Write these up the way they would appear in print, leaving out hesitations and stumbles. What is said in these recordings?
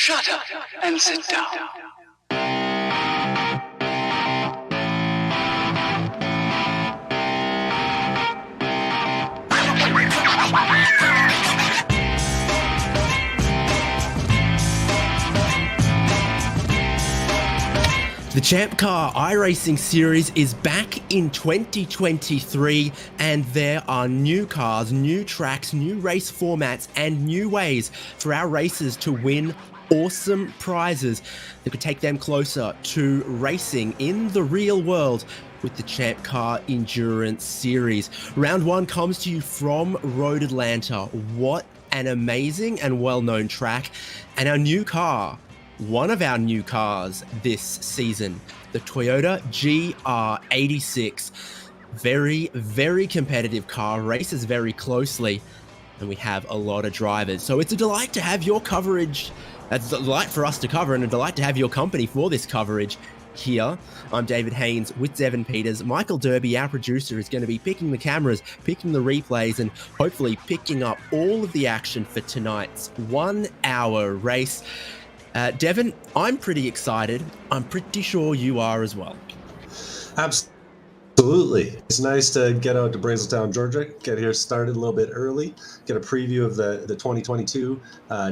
Shut up and sit down. The ChampCar iRacing series is back in 2023, and there are new cars, new tracks, new race formats, and new ways for our racers to win awesome prizes that could take them closer to racing in the real world with the ChampCar Endurance Series. Round one comes to you from Road Atlanta. What an amazing and well-known track. And our new car, one of our new cars this season, the Toyota GR86. Very, very competitive car, races very closely, and we have a lot of drivers. So it's a delight to have your coverage. It's a delight for us to cover and a delight to have your company for this coverage here. I'm David Haynes with Devin Peters. Michael Derby, our producer, is going to be picking the cameras, picking the replays, and hopefully picking up all of the action for tonight's 1 hour race. Devin, I'm pretty excited. I'm pretty sure you are as well. Absolutely. It's nice to get out to Brazeltown, Georgia, get here started a little bit early, get a preview of the 2022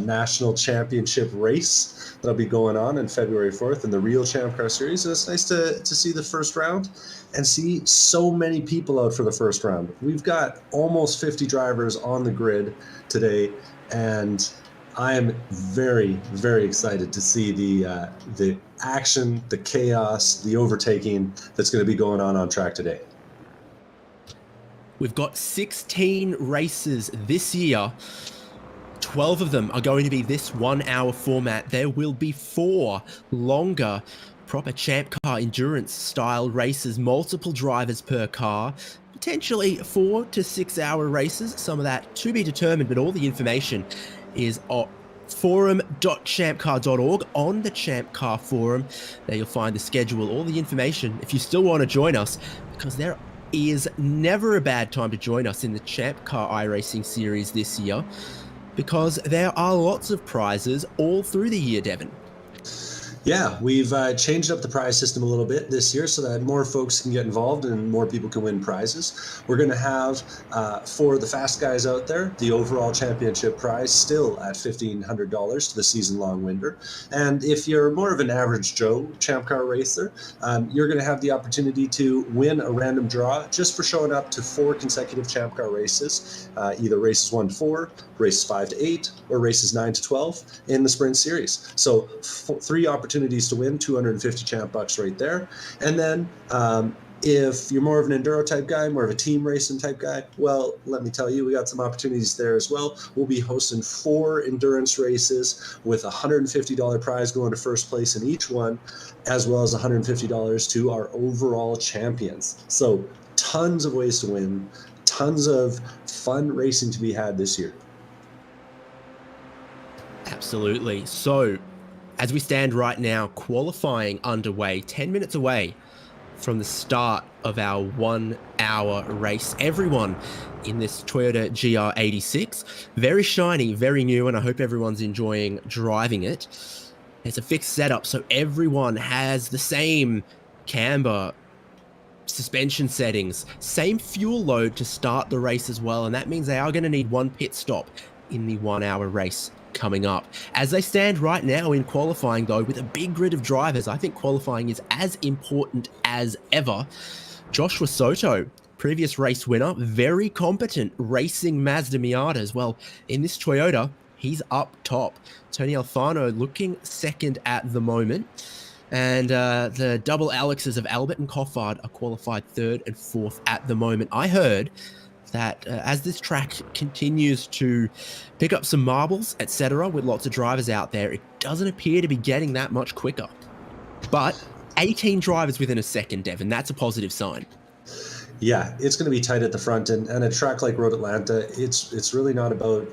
National Championship race that'll be going on February 4th in the real ChampCar series. And it's nice to see the first round and see so many people out for the first round. We've got almost 50 drivers on the grid today, and I am very, very excited to see the action, the chaos, the overtaking that's going to be going on track today. We've got 16 races this year. 12 of them are going to be this 1 hour format. There will be 4 longer, proper ChampCar endurance style races, multiple drivers per car, potentially 4 to 6 hour races. Some of that to be determined, but all the information is at forum.champcar.org on the ChampCar forum. There you'll find the schedule, all the information if you still want to join us, because there is never a bad time to join us in the ChampCar iRacing series this year, because there are lots of prizes all through the year, Devin. Yeah, we've changed up the prize system a little bit this year so that more folks can get involved and more people can win prizes. We're going to have, for the fast guys out there, the overall championship prize still at $1,500 to the season-long winner. And if you're more of an average Joe ChampCar racer, you're going to have the opportunity to win a random draw just for showing up to 4 consecutive ChampCar races, either races 1 to 4, races 5 to 8, or races 9 to 12 in the Sprint Series. So 3 opportunities to win, 250 champ bucks right there. And then if you're more of an enduro type guy, more of a team racing type guy, well, let me tell you, we got some opportunities there as well. We'll be hosting 4 endurance races with a $150 prize going to first place in each one, as well as $150 to our overall champions. So tons of ways to win, tons of fun racing to be had this year. Absolutely. So as we stand right now, qualifying underway, 10 minutes away from the start of our 1 hour race. Everyone in this Toyota GR86, very shiny, very new, and I hope everyone's enjoying driving it. It's a fixed setup, so everyone has the same camber, suspension settings, same fuel load to start the race as well, and that means they are going to need 1 pit stop in the 1 hour race coming up. As they stand right now in qualifying, though, with a big grid of drivers, I think qualifying is as important as ever. Joshua Soto, previous race winner, very competent racing Mazda Miatas. Well, in this Toyota, he's up top. Tony Alfano looking second at the moment. And the double Alexes of Albert and Coffard are qualified 3rd and 4th at the moment. I heard that as this track continues to pick up some marbles, etc., with lots of drivers out there, it doesn't appear to be getting that much quicker. But 18 drivers within a second, Devin, that's a positive sign. Yeah, it's going to be tight at the front, and a track like Road Atlanta, it's really not about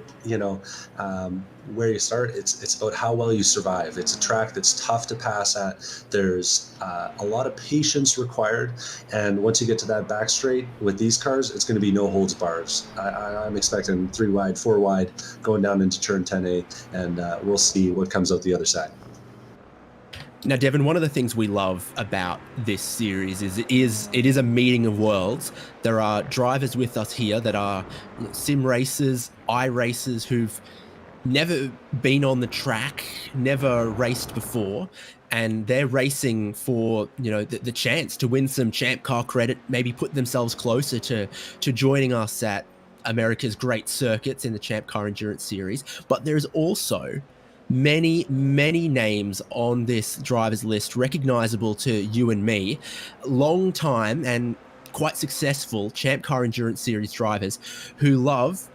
where you start. It's about how well you survive. It's a track that's tough to pass at. There's a lot of patience required, and once you get to that back straight with these cars, it's going to be no holds bars. I'm expecting 3 wide, 4 wide, going down into turn 10A, and we'll see what comes out the other side. Now, Devin, one of the things we love about this series is it is a meeting of worlds. There are drivers with us here that are sim racers, iRacers who've never been on the track, never raced before, and they're racing for the chance to win some ChampCar credit, maybe put themselves closer to joining us at America's great circuits in the ChampCar Endurance Series. But there's also many names on this drivers list recognizable to you and me, long time and quite successful ChampCar Endurance Series drivers who love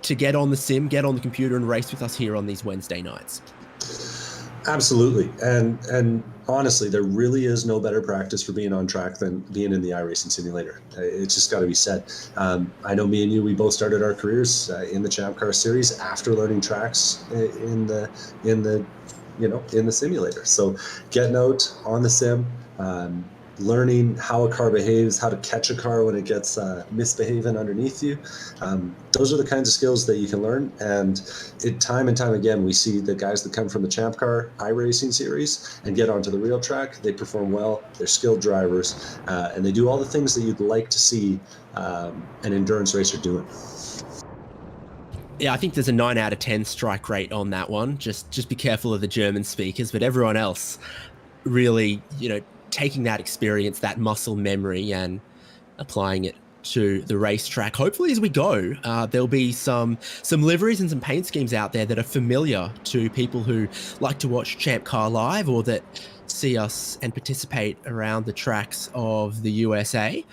to get on the sim, get on the computer and race with us here on these Wednesday nights. Absolutely. And honestly, there really is no better practice for being on track than being in the iRacing simulator. It's just got to be said. I know me and you, we both started our careers in the ChampCar series after learning tracks in the simulator. So getting out on the sim, learning how a car behaves, how to catch a car when it gets misbehaving underneath you. Those are the kinds of skills that you can learn. And time and time again, we see the guys that come from the ChampCar iRacing series and get onto the real track. They perform well. They're skilled drivers, and they do all the things that you'd like to see an endurance racer doing. Yeah, I think there's a 9 out of 10 strike rate on that one. Just be careful of the German speakers, but everyone else really, taking that experience, that muscle memory, and applying it to the racetrack. Hopefully, as we go, there'll be some liveries and some paint schemes out there that are familiar to people who like to watch ChampCar live or that see us and participate around the tracks of the USA.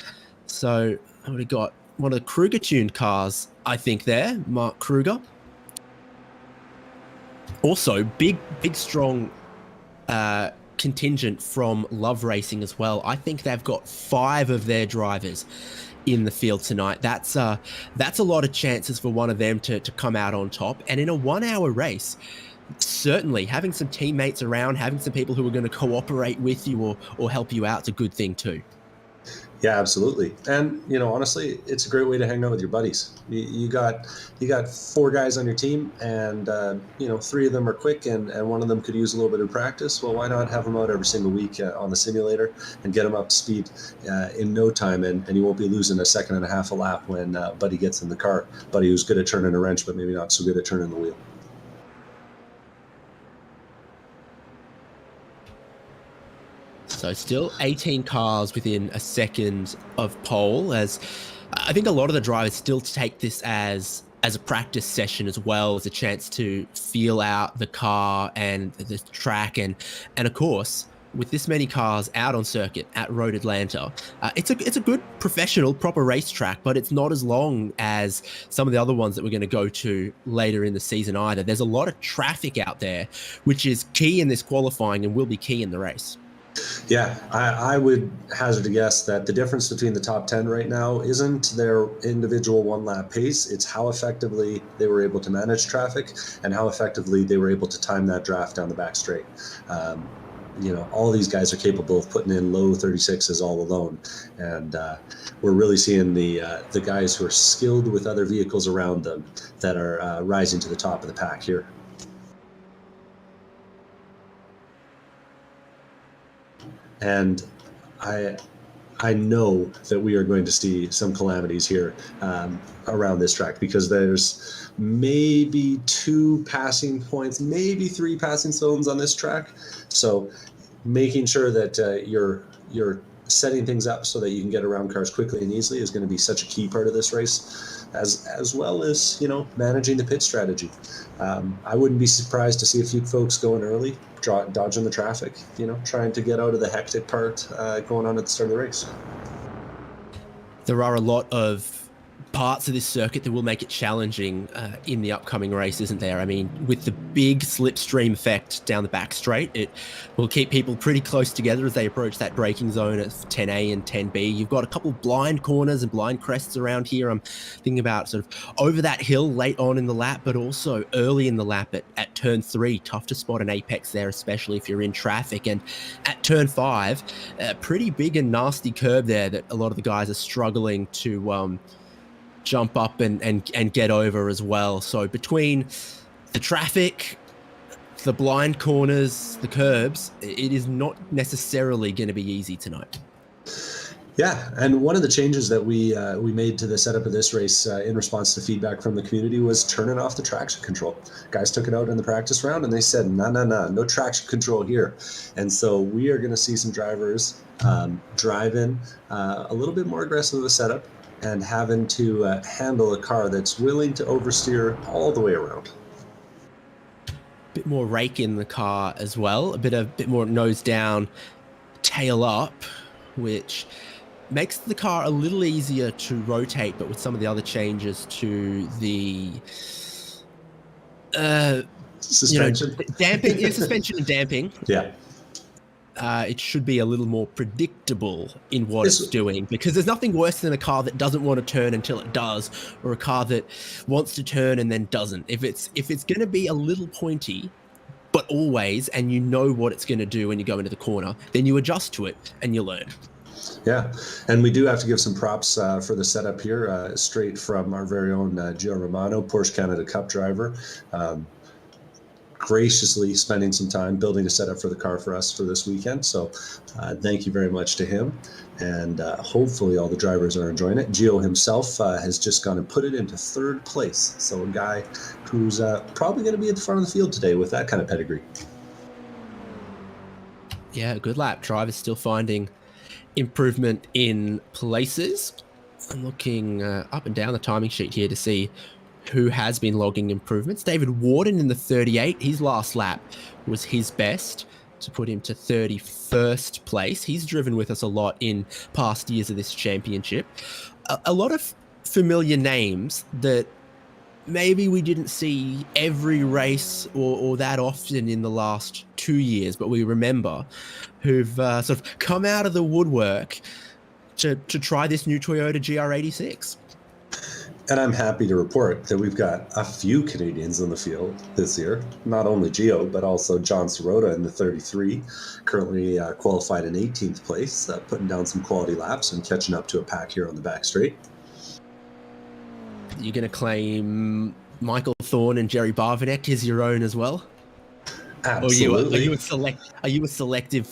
So we've got one of the Kruger-tuned cars, I think, there, Mark Kruger. Also, big, strong contingent from Love Racing as well. I think they've got 5 of their drivers in the field tonight. That's a lot of chances for one of them to come out on top. And in a 1-hour race, certainly having some teammates around, having some people who are going to cooperate with you or help you out is a good thing too. Yeah, absolutely. And, honestly, it's a great way to hang out with your buddies. You got 4 guys on your team and, 3 of them are quick and one of them could use a little bit of practice. Well, why not have them out every single week on the simulator and get them up to speed in no time, and you won't be losing a second and a half a lap when Buddy gets in the car. Buddy who's good at turning a wrench, but maybe not so good at turning the wheel. So still 18 cars within a second of pole, as I think a lot of the drivers still take this as a practice session as well, as a chance to feel out the car and the track. And of course, with this many cars out on circuit at Road Atlanta, it's a good professional proper racetrack, but it's not as long as some of the other ones that we're going to go to later in the season either. There's a lot of traffic out there, which is key in this qualifying and will be key in the race. Yeah, I would hazard a guess that the difference between the top 10 right now isn't their individual 1-lap pace. It's how effectively they were able to manage traffic and how effectively they were able to time that draft down the back straight. All these guys are capable of putting in low 36s all alone. And we're really seeing the guys who are skilled with other vehicles around them that are rising to the top of the pack here. And I know that we are going to see some calamities here around this track, because there's maybe 2 passing points, maybe 3 passing zones on this track. So making sure that you're setting things up so that you can get around cars quickly and easily is going to be such a key part of this race, as well as managing the pit strategy. I wouldn't be surprised to see a few folks going early, dodging the traffic, trying to get out of the hectic part going on at the start of the race. There are a lot of parts of this circuit that will make it challenging in the upcoming race, isn't there? I mean, with the big slipstream effect down the back straight, it will keep people pretty close together as they approach that braking zone at 10A and 10B. You've got a couple blind corners and blind crests around here. I'm thinking about sort of over that hill late on in the lap, but also early in the lap at turn 3. Tough to spot an apex there, especially if you're in traffic. And at turn 5, a pretty big and nasty curb there that a lot of the guys are struggling to jump up and get over as well. So between the traffic, the blind corners, the curbs, it is not necessarily going to be easy tonight. Yeah, and one of the changes that we made to the setup of this race in response to feedback from the community was turning off the traction control. Guys took it out in the practice round and they said, no traction control here. And so we are going to see some drivers driving a little bit more aggressive of a setup and having to handle a car that's willing to oversteer all the way around. Bit more rake in the car as well, a bit more nose down, tail up, which makes the car a little easier to rotate, but with some of the other changes to the suspension, damping, suspension and damping. Yeah. It should be a little more predictable in what it's doing, because there's nothing worse than a car that doesn't want to turn until it does, or a car that wants to turn and then doesn't. If it's going to be a little pointy, but always, and you know what it's going to do when you go into the corner, then you adjust to it and you learn. Yeah, and we do have to give some props for the setup here, straight from our very own Gio Romano, Porsche Canada Cup driver. Graciously spending some time building a setup for the car for us for this weekend. So thank you very much to him. And hopefully all the drivers are enjoying it. Gio himself has just gone and put it into 3rd place. So a guy who's probably going to be at the front of the field today with that kind of pedigree. Yeah, good lap. Drivers still finding improvement in places. I'm looking up and down the timing sheet here to see who has been logging improvements. David Warden in the 38, his last lap was his best to put him to 31st place. He's driven with us a lot in past years of this championship. A lot of familiar names that maybe we didn't see every race or that often in the last 2 years, but we remember, who've sort of come out of the woodwork to try this new Toyota GR86. And I'm happy to report that we've got a few Canadians in the field this year. Not only Gio, but also John Sirota in the 33, currently qualified in 18th place, putting down some quality laps and catching up to a pack here on the back straight. You're going to claim Michael Thorne and Jerry Barvinek as your own as well? Absolutely. Are you a selective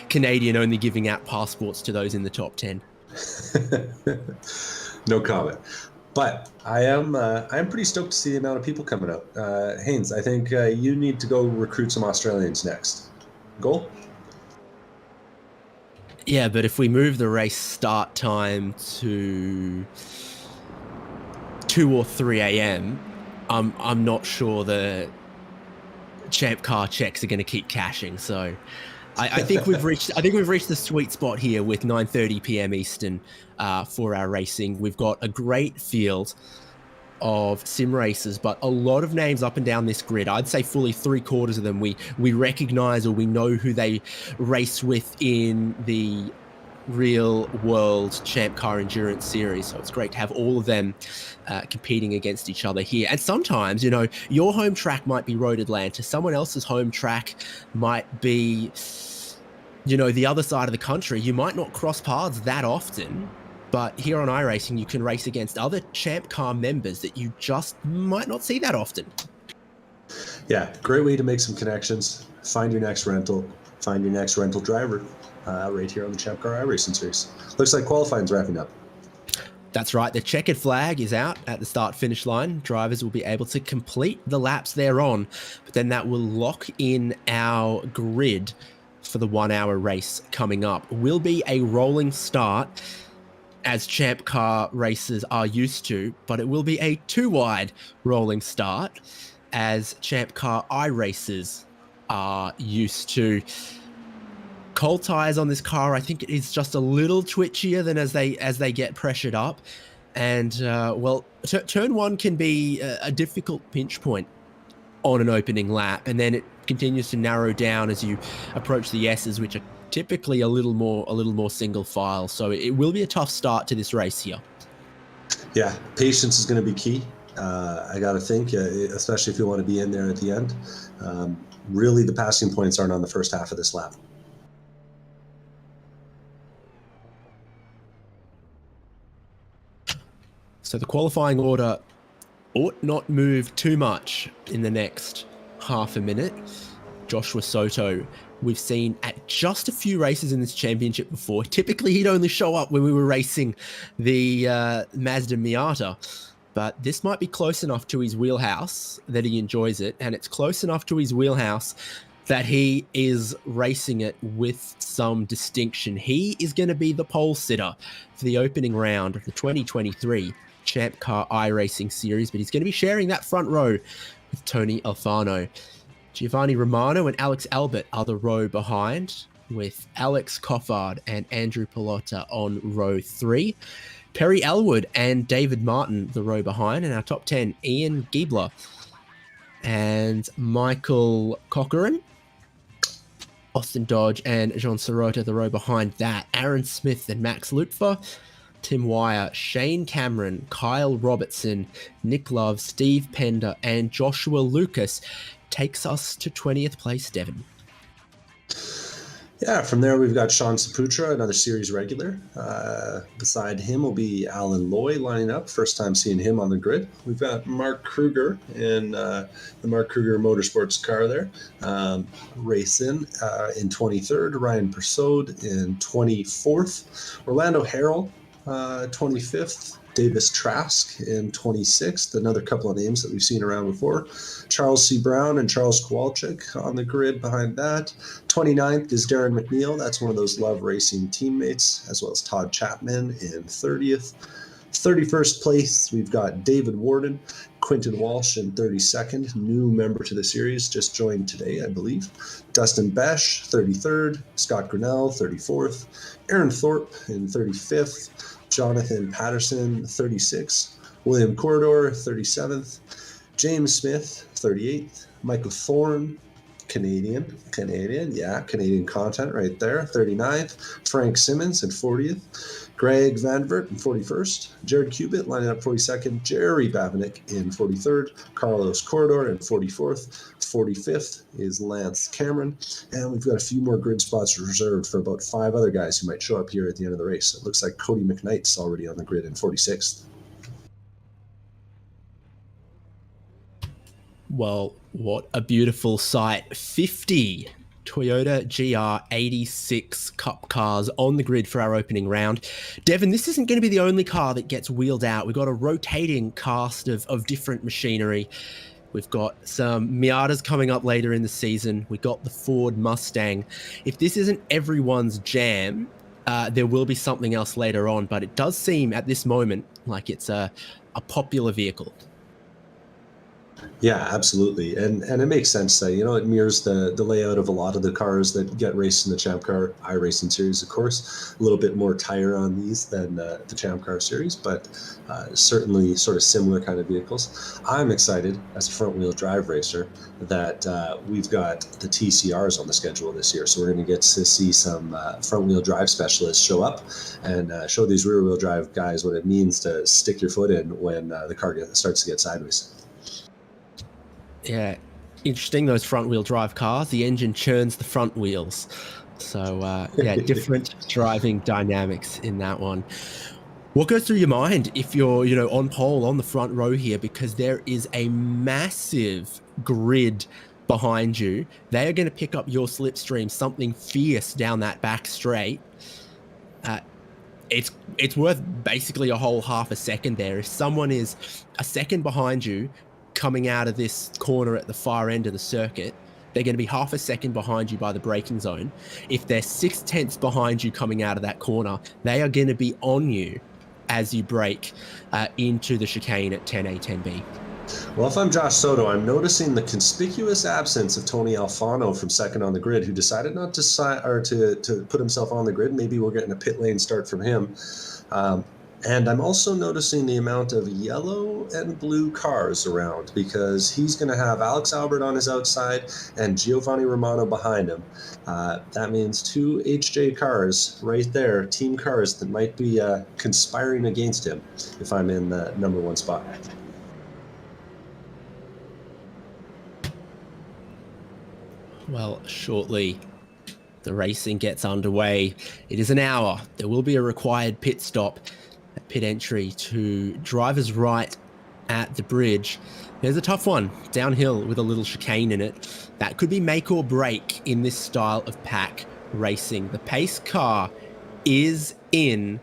Canadian only giving out passports to those in the top 10? No comment. But I am pretty stoked to see the amount of people coming out. Haynes, I think you need to go recruit some Australians next. Goal? Yeah, but if we move the race start time to 2 or 3 a.m., I'm not sure the ChampCar checks are going to keep cashing. So I think we've reached the sweet spot here with 9:30 p.m. Eastern for our racing. We've got a great field of sim racers, but a lot of names up and down this grid. I'd say fully 3/4 of them we recognize, or we know who they race with in the real world ChampCar Endurance Series. So it's great to have all of them competing against each other here. And sometimes, your home track might be Road Atlanta, someone else's home track might be, the other side of the country. You might not cross paths that often, but here on iRacing, you can race against other ChampCar members that you just might not see that often. Yeah, great way to make some connections. Find your next rental driver. Right here on the ChampCar iRacing Series. Looks like qualifying's wrapping up. That's right. The checkered flag is out at the start-finish line. Drivers will be able to complete the laps they're on, but then that will lock in our grid for the 1-hour race coming up. Will be a rolling start, as ChampCar races are used to, but it will be a 2-wide rolling start, as ChampCar iRacers are used to. Cold tires on this car, I think it is just a little twitchier than as they get pressured up. And, turn one can be a difficult pinch point on an opening lap, and then it continues to narrow down as you approach the S's, which are typically a little more single file. So it will be a tough start to this race here. Yeah, patience is going to be key. I got to think, especially if you want to be in there at the end. Really, the passing points aren't on the first half of this lap. So the qualifying order ought not move too much in the next half a minute. Joshua Soto, we've seen at just a few races in this championship before. Typically, he'd only show up when we were racing the Mazda Miata. But this might be close enough to his wheelhouse that he enjoys it. And it's close enough to his wheelhouse that he is racing it with some distinction. He is going to be the pole sitter for the opening round of the 2023 ChampCar iRacing Series, but he's going to be sharing that front row with Tony Alfano. Giovanni Romano and Alex Albert are the row behind, with Alex Coffard and Andrew Pilotta on row 3. Perry Elwood and David Martin, the row behind, and our top 10, Ian Giebler and Michael Cochran. Austin Dodge and Jean Sirota, the row behind that. Aaron Smith and Max Lupfer. Tim Wire, Shane Cameron, Kyle Robertson, Nick Love, Steve Pender, and Joshua Lucas takes us to 20th place, Devon. Yeah, from there we've got Sean Saputra, another series regular. Beside him will be Alan Loy lining up. First time seeing him on the grid. We've got Mark Kruger in the Mark Kruger Motorsports car there. Racing in 23rd. Ryan Persaud in 24th. Orlando Harrell, 25th. Davis Trask in 26th, another couple of names that we've seen around before. Charles C. Brown and Charles Kowalczyk on the grid behind that. 29th is Darren McNeil. That's one of those Love Racing teammates, as well as Todd Chapman in 30th. 31st place, we've got David Warden, Quinton Walsh in 32nd, new member to the series, just joined today, I believe. Dustin Besh, 33rd. Scott Grinnell, 34th. Aaron Thorpe in 35th. Jonathan Patterson, 36th. William Corridor, 37th. James Smith, 38th. Michael Thorne, Canadian content right there, 39th. Frank Simmons in 40th. Greg Van Vert in 41st. Jared Cubitt lining up 42nd. Jerry Babinick in 43rd. Carlos Corridor in 44th. 45th is Lance Cameron. And we've got a few more grid spots reserved for about 5 other guys who might show up here at the end of the race. It looks like Cody McKnight's already on the grid in 46th. Well, what a beautiful sight. 50 Toyota GR86 Cup cars on the grid for our opening round. Devon, this isn't going to be the only car that gets wheeled out. We've got a rotating cast of different machinery. We've got some Miatas coming up later in the season. We've got the Ford Mustang. If this isn't everyone's jam, there will be something else later on, but it does seem at this moment like it's a popular vehicle. Yeah, absolutely. And it makes sense that, it mirrors the layout of a lot of the cars that get raced in the ChampCar iRacing series, of course. A little bit more tire on these than the ChampCar series, but certainly sort of similar kind of vehicles. I'm excited as a front-wheel drive racer that we've got the TCRs on the schedule this year. So we're going to get to see some front-wheel drive specialists show up and show these rear-wheel drive guys what it means to stick your foot in when the car starts to get sideways. Yeah, interesting, those front-wheel drive cars. The engine churns the front wheels. So, different driving dynamics in that one. What goes through your mind if you're, on pole on the front row here? Because there is a massive grid behind you. They are going to pick up your slipstream, something fierce down that back straight. It's worth basically a whole half a second there. If someone is a second behind you, coming out of this corner at the far end of the circuit, they're going to be half a second behind you by the braking zone. If they're 6/10 behind you coming out of that corner, they are going to be on you as you brake into the chicane at 10A, 10B. Well, if I'm Josh Soto, I'm noticing the conspicuous absence of Tony Alfano from second on the grid, who decided not to put himself on the grid. Maybe we're getting a pit lane start from him. And I'm also noticing the amount of yellow and blue cars around because he's going to have Alex Albert on his outside and Giovanni Romano behind him. That means 2 HJ cars right there, team cars that might be conspiring against him if I'm in the number 1 spot. Well, shortly the racing gets underway. It is an hour. There will be a required pit stop at pit entry to drivers right at the bridge. There's a tough one downhill with a little chicane in it. That could be make or break in this style of pack racing. The pace car is in.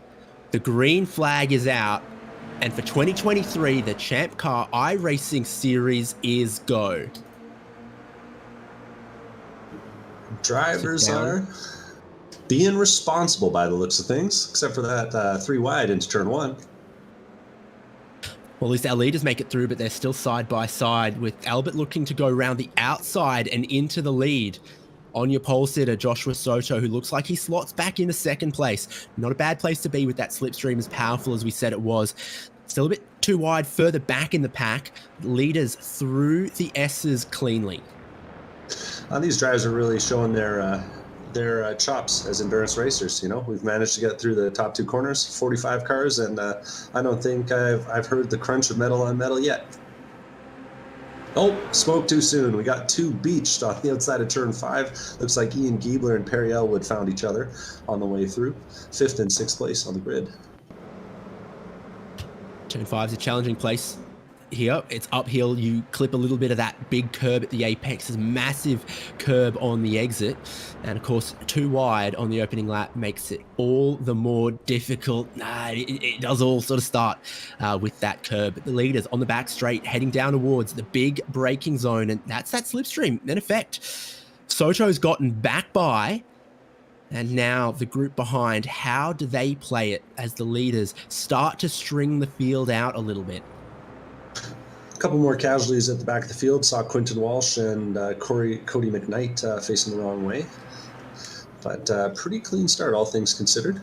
The green flag is out. And for 2023, the ChampCar iRacing Series is go. Drivers are being responsible by the looks of things, except for that 3 wide into turn 1. Well, at least our leaders make it through, but they're still side by side, with Albert looking to go around the outside and into the lead. On your pole sitter, Joshua Soto, who looks like he slots back into 2nd place. Not a bad place to be with that slipstream as powerful as we said it was. Still a bit too wide further back in the pack. Leaders through the S's cleanly. These drivers are really showing their chops as endurance racers. You know, we've managed to get through the top 2 corners, 45 cars, and I don't think I've heard the crunch of metal on metal yet. Oh, spoke too soon. We got 2 beached on the outside of turn 5. Looks like Ian Giebler and Perry Elwood found each other on the way through. 5th and 6th place on the grid. Turn 5 is a challenging place. Here, it's uphill. You clip a little bit of that big curb at the apex. There's a massive curb on the exit. And of course, 2 wide on the opening lap makes it all the more difficult. It does all sort of start with that curb. But the leaders on the back straight, heading down towards the big braking zone. And that's that slipstream in effect. Soto's gotten back by. And now the group behind, how do they play it as the leaders start to string the field out a little bit? A couple more casualties at the back of the field. Saw Quinton Walsh and Cody McKnight facing the wrong way. But pretty clean start, all things considered.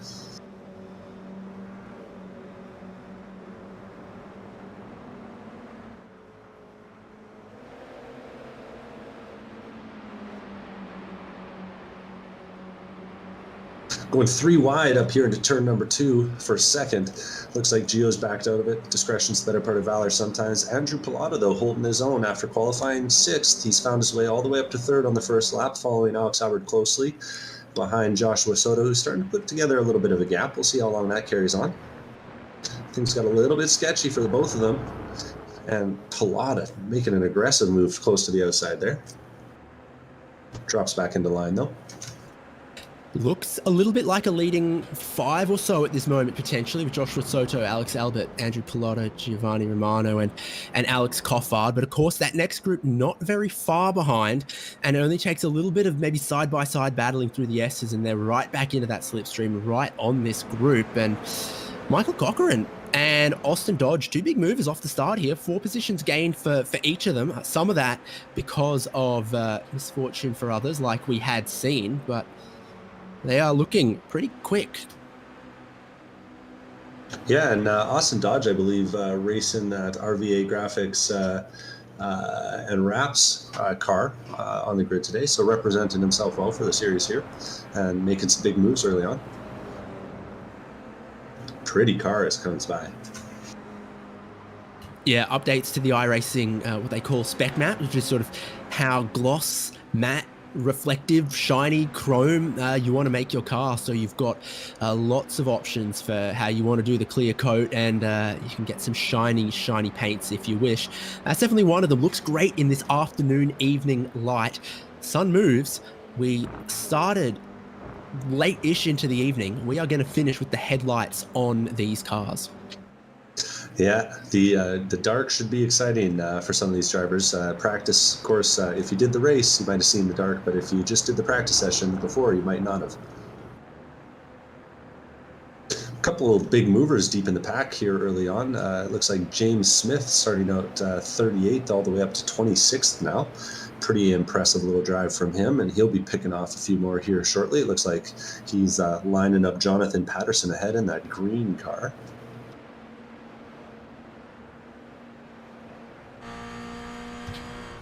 Going 3 wide up here into turn number 2 for 2nd. Looks like Gio's backed out of it. Discretion's the better part of valor sometimes. Andrew Pilata, though, holding his own after qualifying 6th. He's found his way all the way up to 3rd on the first lap, following Alex Albert closely behind Joshua Soto, who's starting to put together a little bit of a gap. We'll see how long that carries on. Things got a little bit sketchy for the both of them. And Pilata making an aggressive move close to the outside there. Drops back into line, though. Looks a little bit like a leading 5 or so at this moment, potentially, with Joshua Soto, Alex Albert, Andrew Pilota, Giovanni Romano, and Alex Coffard. But of course, that next group not very far behind, and it only takes a little bit of maybe side-by-side battling through the S's, and they're right back into that slipstream, right on this group. And Michael Cochran and Austin Dodge, 2 big movers off the start here. 4 positions gained for each of them. Some of that because of misfortune for others, like we had seen, but they are looking pretty quick. Yeah, and Austin Dodge, I believe, racing that RVA Graphics and Wraps car on the grid today, so representing himself well for the series here and making some big moves early on. Pretty car as comes by. Yeah, updates to the iRacing, what they call spec matte, which is sort of how gloss, matte, reflective, shiny, chrome you want to make your car. So you've got lots of options for how you want to do the clear coat, and you can get some shiny paints if you wish. That's definitely one of them. Looks great in this afternoon, evening light. Sun moves. We started late-ish into the evening. We are going to finish with the headlights on these cars. Yeah, the dark should be exciting for some of these drivers. Practice, of course, if you did the race, you might have seen the dark, but if you just did the practice session before, you might not have. A couple of big movers deep in the pack here early on. It looks like James Smith starting out 38th all the way up to 26th now. Pretty impressive little drive from him, and he'll be picking off a few more here shortly. It looks like he's lining up Jonathan Patterson ahead in that green car.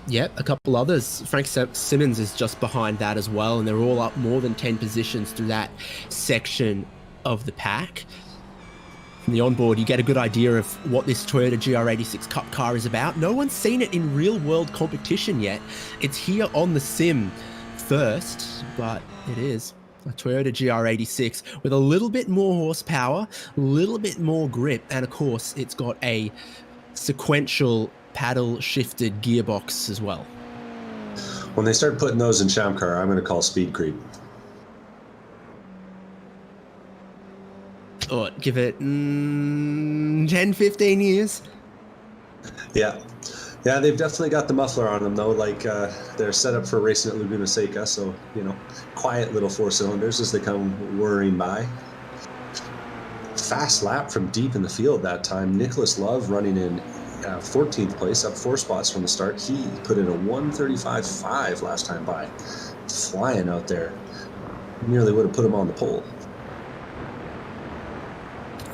Yep, a couple others. Frank Simmons is just behind that as well, and they're all up more than 10 positions through that section of the pack. From the onboard, you get a good idea of what this Toyota GR86 Cup car is about. No one's seen it in real-world competition yet. It's here on the sim first, but it is a Toyota GR86 with a little bit more horsepower, a little bit more grip, and of course, it's got a sequential paddle-shifted gearbox as well. When they start putting those in ChampCar, I'm going to call speed creep. Oh, give it 10, 15 years. Yeah. Yeah, they've definitely got the muffler on them, though. Like, they're set up for racing at Laguna Seca, so, you know, quiet little four cylinders as they come whirring by. Fast lap from deep in the field that time. Nicholas Love running in 14th place, up 4 spots from the start. He put in a 1:35.5 last time by. Flying out there. Nearly would have put him on the pole.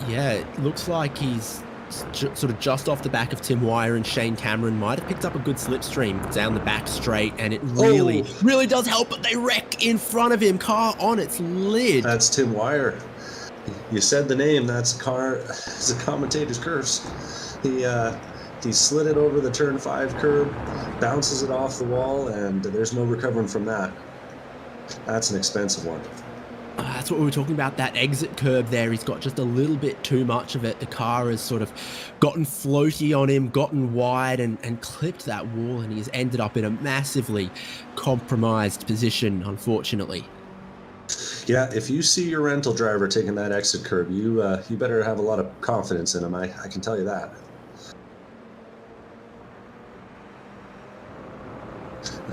Yeah, it looks like he's sort of just off the back of Tim Wire, and Shane Cameron might have picked up a good slipstream down the back straight, and it really does help, but they wreck in front of him. Car on its lid. That's Tim Wire. You said the name. That's a car. It's a commentator's curse. He slid it over the turn 5 curb, bounces it off the wall, and there's no recovering from that. That's an expensive one. That's what we were talking about, that exit curb there. He's got just a little bit too much of it. The car has sort of gotten floaty on him, gotten wide, and clipped that wall, and he's ended up in a massively compromised position, unfortunately. Yeah, if you see your rental driver taking that exit curb, you better have a lot of confidence in him. I can tell you that.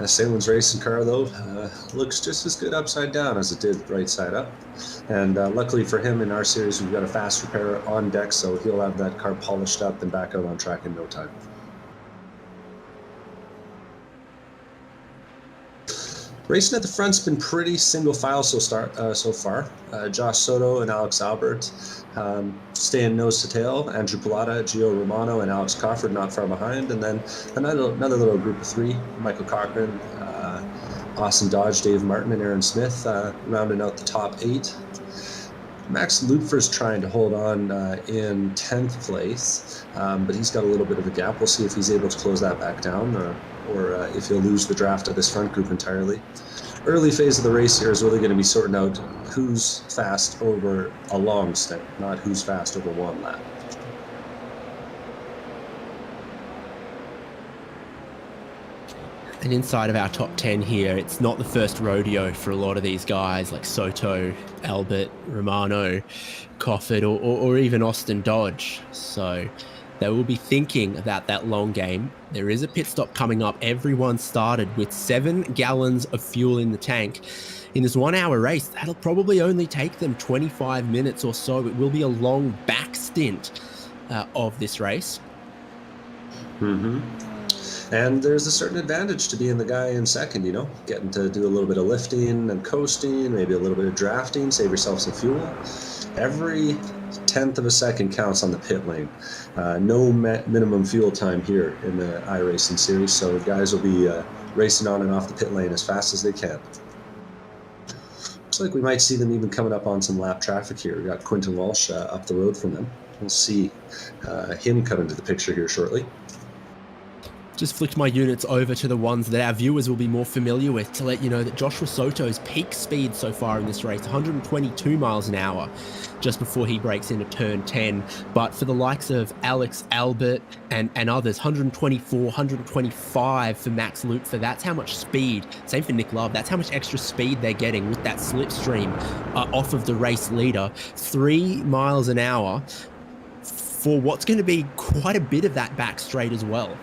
Salen's racing car, though, looks just as good upside down as it did right side up. And luckily for him, in our series, we've got a fast repair on deck, so he'll have that car polished up and back out on track in no time. Racing at the front's been pretty single file so far. Josh Soto and Alex Albert staying nose to tail. Andrew Pilata, Gio Romano, and Alex Crawford not far behind. And then another little group of 3, Michael Cochran, Austin Dodge, Dave Martin, and Aaron Smith rounding out the top 8. Max Lupfer's trying to hold on in 10th place, but he's got a little bit of a gap. We'll see if he's able to close that back down, or if he'll lose the draft of this front group entirely. Early phase of the race here is really going to be sorting out who's fast over a long stint, not who's fast over one lap. And inside of our top 10 here, it's not the first rodeo for a lot of these guys like Soto, Albert, Romano, Cofford, or even Austin Dodge. So they will be thinking about that long game. There is a pit stop coming up. Everyone started with 7 gallons of fuel in the tank. In this 1-hour race, that'll probably only take them 25 minutes or so. It will be a long back stint of this race. Mm-hmm. And there's a certain advantage to being the guy in second, you know, getting to do a little bit of lifting and coasting, maybe a little bit of drafting, save yourself some fuel. Every 1/10 of a second counts on the pit lane. No minimum fuel time here in the iRacing series, so guys will be racing on and off the pit lane as fast as they can. Looks like we might see them even coming up on some lap traffic here. We got Quentin Walsh up the road from them. We'll see him come into the picture here shortly. Just flicked my units over to the ones that our viewers will be more familiar with to let you know that Joshua Soto's peak speed so far in this race, 122 miles an hour, just before he breaks into turn 10. But for the likes of Alex Albert and others, 124, 125 for Max Lupfer. That's how much speed. Same for Nick Love. That's how much extra speed they're getting with that slipstream off of the race leader. 3 miles an hour for what's going to be quite a bit of that back straight as well.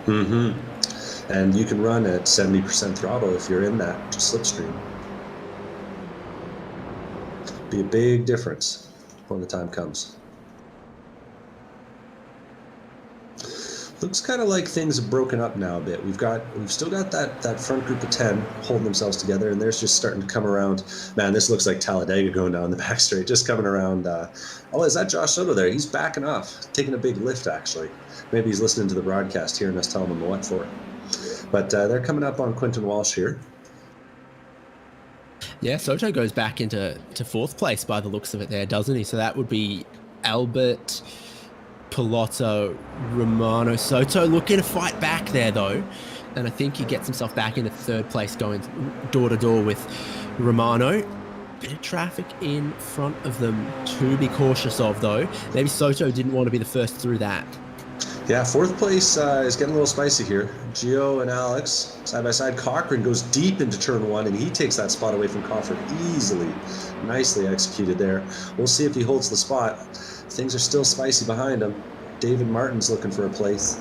Mm-hmm. And you can run at 70% throttle if you're in that slipstream. Be a big difference when the time comes. Looks kind of like things have broken up now a bit. We've still got that front group of 10 holding themselves together, and they're just starting to come around. Man, this looks like Talladega going down the back straight, just coming around. Oh, is that Josh Soto there? He's backing off, taking a big lift, actually. Maybe he's listening to the broadcast, hearing us tell him what for. But they're coming up on Quinton Walsh here. Yeah, Soto goes back into fourth place by the looks of it there, doesn't he? So that would be Albert, Pilotto, Romano. Soto looking to fight back there, though. And I think he gets himself back into third place, going door to door with Romano. Bit of traffic in front of them to be cautious of, though. Maybe Soto didn't want to be the first through that. Yeah, fourth place is getting a little spicy here. Gio and Alex side by side. Cochran goes deep into turn one, and he takes that spot away from Crawford easily. Nicely executed there. We'll see if he holds the spot. Things are still spicy behind him. David Martin's looking for a place.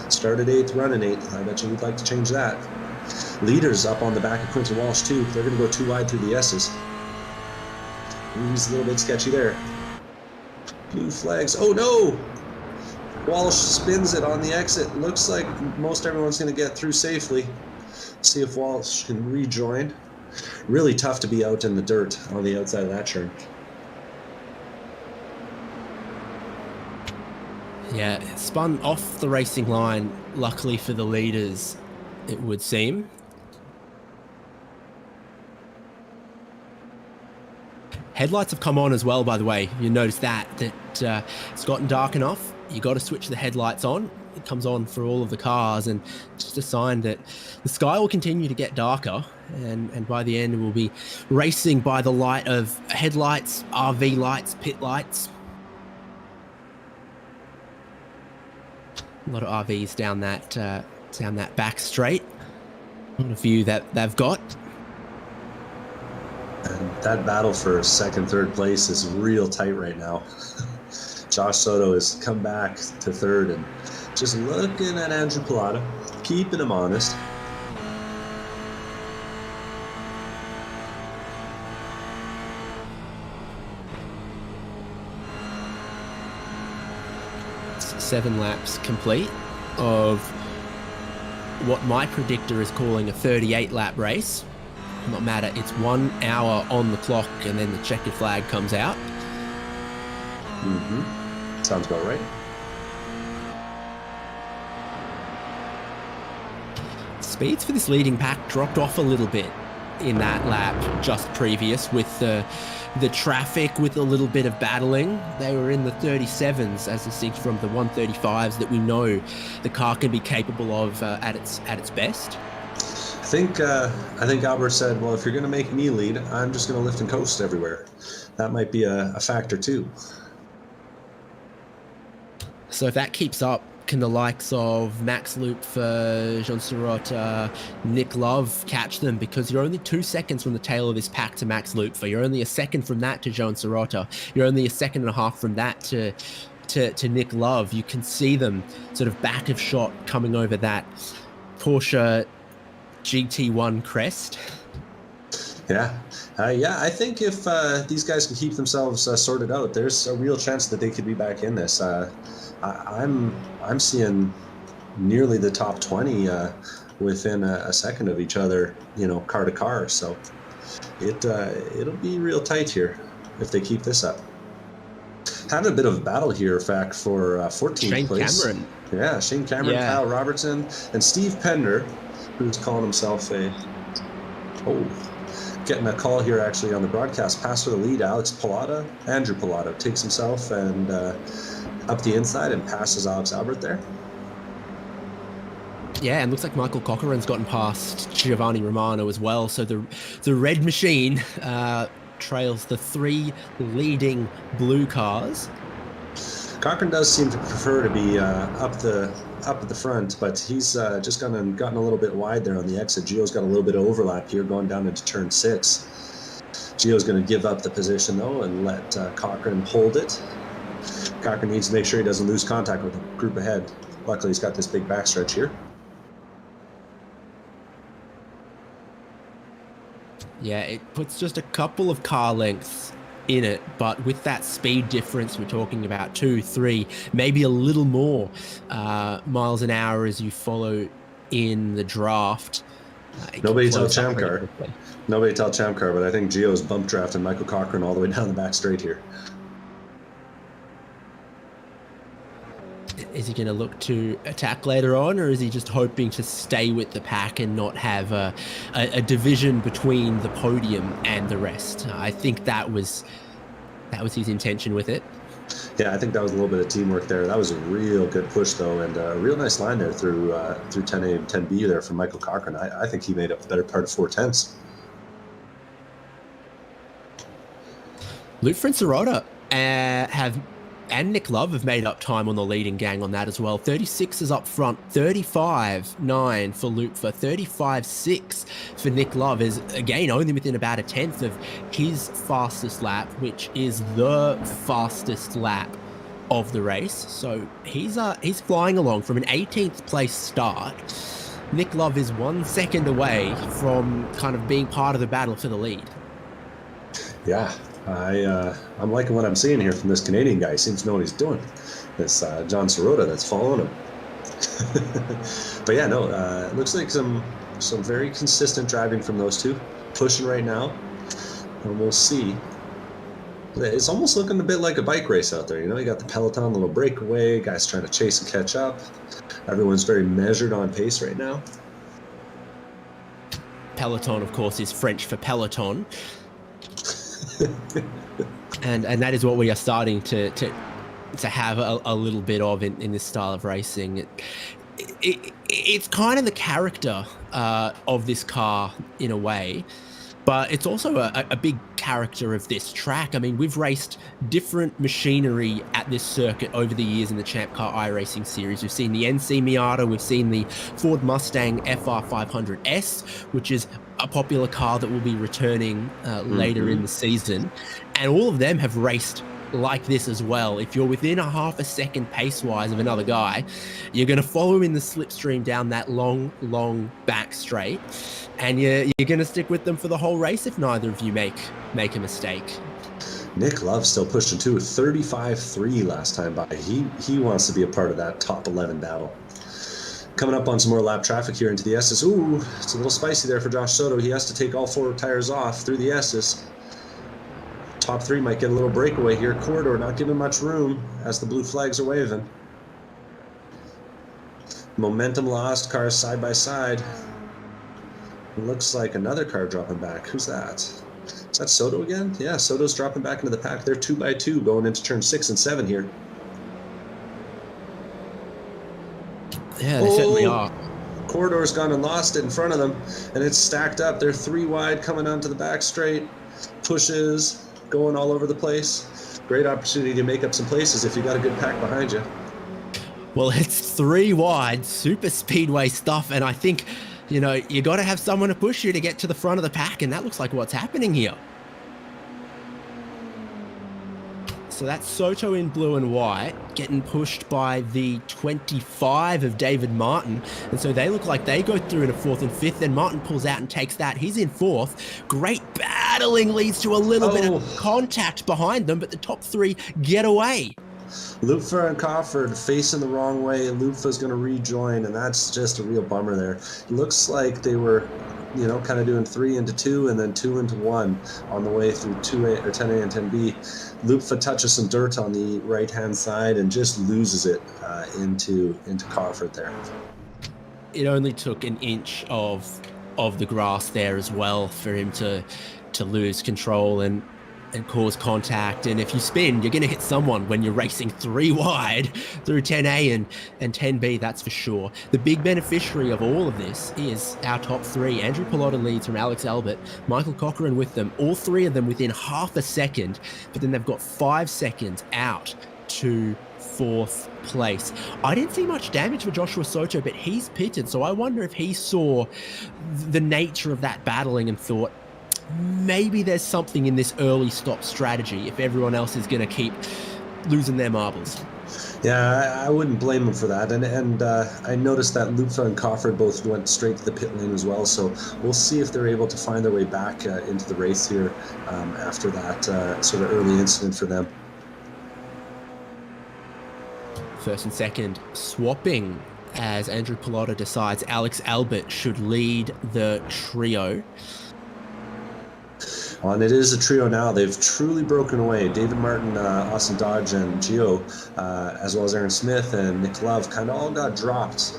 Started 8th, running 8th. I bet you would like to change that. Leaders up on the back of Quinton Walsh, too. They're going to go too wide through the S's. He's a little bit sketchy there. Blue flags. Oh, no! Walsh spins it on the exit. Looks like most everyone's going to get through safely. See if Walsh can rejoin. Really tough to be out in the dirt on the outside of that turn. Yeah, it spun off the racing line, luckily for the leaders, it would seem. Headlights have come on as well, by the way. You notice that it's gotten dark enough. You got to switch the headlights on. It comes on for all of the cars, and just a sign that the sky will continue to get darker, and by the end we'll be racing by the light of headlights, RV lights, pit lights. A lot of RVs down that back straight. What a view that they've got. And that battle for second, third place is real tight right now. Josh Soto has come back to third and just looking at Andrew Pilata, keeping him honest. It's 7 laps complete of what my predictor is calling a 38-lap race. Not matter, it's 1 hour on the clock and then the checkered flag comes out. Sounds about right. Speeds for this leading pack dropped off a little bit in that lap just previous with the traffic, with a little bit of battling. They were in the 37s as distinct from the 135s that we know the car can be capable of at its best. I think Albert said, well, if you're going to make me lead, I'm just going to lift and coast everywhere. That might be a factor too. So if that keeps up, can the likes of Max Lupfer, Jean Sirota, Nick Love catch them? Because you're only 2 seconds from the tail of this pack to Max Lupfer. You're only a second from that to Jean Sirota. You're only a second and a half from that to Nick Love. You can see them sort of back of shot coming over that Porsche GT1 crest. Yeah, I think if these guys can keep themselves sorted out, there's a real chance that they could be back in this. I'm seeing nearly the top 20 within a second of each other, car to car. So it'll be real tight here if they keep this up. Having a bit of a battle here, in fact, for 14th Shane place. Cameron. Yeah, Shane Cameron, Yeah. Kyle Robertson, and Steve Pender, who's calling himself getting a call here actually on the broadcast. Pass for the lead, Alex Pilata. Andrew Pilata takes himself and up the inside and passes Alex Albert there. Yeah, and looks like Michael Cochran's gotten past Giovanni Romano as well. So the red machine trails the 3 leading blue cars. Cochran does seem to prefer to be up at the front, but he's just gotten a little bit wide there on the exit. Gio's got a little bit of overlap here going down into turn 6. Gio's going to give up the position though and let Cochran hold it. Cochran needs to make sure he doesn't lose contact with the group ahead. Luckily, he's got this big backstretch here. Yeah, it puts just a couple of car lengths in it, but with that speed difference, we're talking about 2, 3, maybe a little more miles an hour as you follow in the draft. Nobody tell ChampCar. Nobody tell ChampCar, but I think Gio's bump drafting Michael Cochran all the way down the back straight here. Is he going to look to attack later on, or is he just hoping to stay with the pack and not have a division between the podium and the rest? I think that was his intention with it. Yeah, I think that was a little bit of teamwork there. That was a real good push, though, and a real nice line there through 10A and 10B there from Michael Cochran. I think he made up the better part of 4/10. Lutfer and Sirota and Nick Love have made up time on the leading gang on that as well. 36 is up front, 35.9 for Lutfer, 35.6 for Nick Love, is again only within about a tenth of his fastest lap, which is the fastest lap of the race. So he's flying along from an 18th place start. Nick Love is 1 second away from kind of being part of the battle for the lead. Yeah. I'm liking what I'm seeing here from this Canadian guy. He seems to know what he's doing. This John Sirota that's following him. But yeah, no, it looks like some very consistent driving from those two. Pushing right now. And we'll see. It's almost looking a bit like a bike race out there. You know, you got the peloton, little breakaway, guys trying to chase and catch up. Everyone's very measured on pace right now. Peloton, of course, is French for peloton. and that is what we are starting to have a little bit of in this style of racing. It's kind of the character of this car in a way, but it's also a big character of this track. I mean, we've raced different machinery at this circuit over the years in the ChampCar iRacing series. We've seen the NC Miata, we've seen the Ford Mustang FR500S, which is a popular car that will be returning later in the season. And all of them have raced like this as well. If you're within a half a second pace-wise of another guy, you're going to follow him in the slipstream down that long back straight, and you're going to stick with them for the whole race if neither of you make a mistake. Nick Love still pushing too, 35.3 last time by. He wants to be a part of that top 11 battle. Coming up on some more lap traffic here into the S's. Ooh, it's a little spicy there for Josh Soto. He has to take all 4 tires off through the S's. Top 3 might get a little breakaway here. Corridor not giving much room as the blue flags are waving. Momentum lost, cars side by side. Looks like another car dropping back. Who's that? Is that Soto again? Yeah, Soto's dropping back into the pack. They're 2 by 2 going into turn 6 and 7 here. Yeah, they certainly are. Corridor's gone and lost it in front of them, and it's stacked up. They're 3 wide coming onto the back straight. Pushes, going all over the place. Great opportunity to make up some places if you got a good pack behind you. Well, it's 3 wide, super speedway stuff, and I think, you know, you got to have someone to push you to get to the front of the pack, and that looks like what's happening here. So that's Soto in blue and white, getting pushed by the 25 of David Martin. And so they look like they go through in a 4th and 5th. Then Martin pulls out and takes that. He's in 4th. Great battling leads to a little bit of contact behind them, but the top 3 get away. Lutfer and Crawford facing the wrong way. Lutfer's going to rejoin, and that's just a real bummer there. Looks like they were, you know, kind of doing 3 into 2 and then 2 into 1 on the way through 2A or 10A and 10B. Lutfer touches some dirt on the right-hand side and just loses it into Crawford there. It only took an inch of the grass there as well for him to lose control and cause contact. And if you spin, you're going to hit someone when you're racing 3 wide through 10A and 10B, that's for sure. The big beneficiary of all of this is our top 3. Andrew Pilota leads from Alex Albert, Michael Cochran with them, all 3 of them within half a second, but then they've got 5 seconds out to 4th place. I didn't see much damage for Joshua Soto, but he's pitted, so I wonder if he saw the nature of that battling and thought, maybe there's something in this early stop strategy if everyone else is going to keep losing their marbles. Yeah, I wouldn't blame him for that. And I noticed that Lutfer and Crawford both went straight to the pit lane as well. So we'll see if they're able to find their way back into the race here after that sort of early incident for them. 1st and 2nd swapping as Andrew Pilota decides Alex Albert should lead the trio. Well, and it is a trio now. They've truly broken away. David Martin, Austin Dodge, and Gio, as well as Aaron Smith and Nick Love, kind of all got dropped,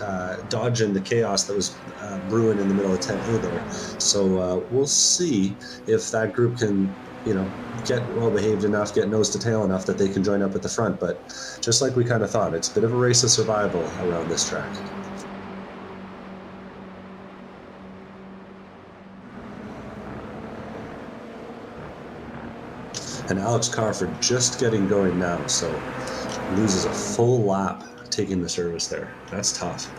dodging the chaos that was brewing in the middle of 10A there. So we'll see if that group can, get well behaved enough, get nose to tail enough that they can join up at the front. But just like we kind of thought, it's a bit of a race of survival around this track. And Alex Carford just getting going now, so loses a full lap taking the service there. That's tough.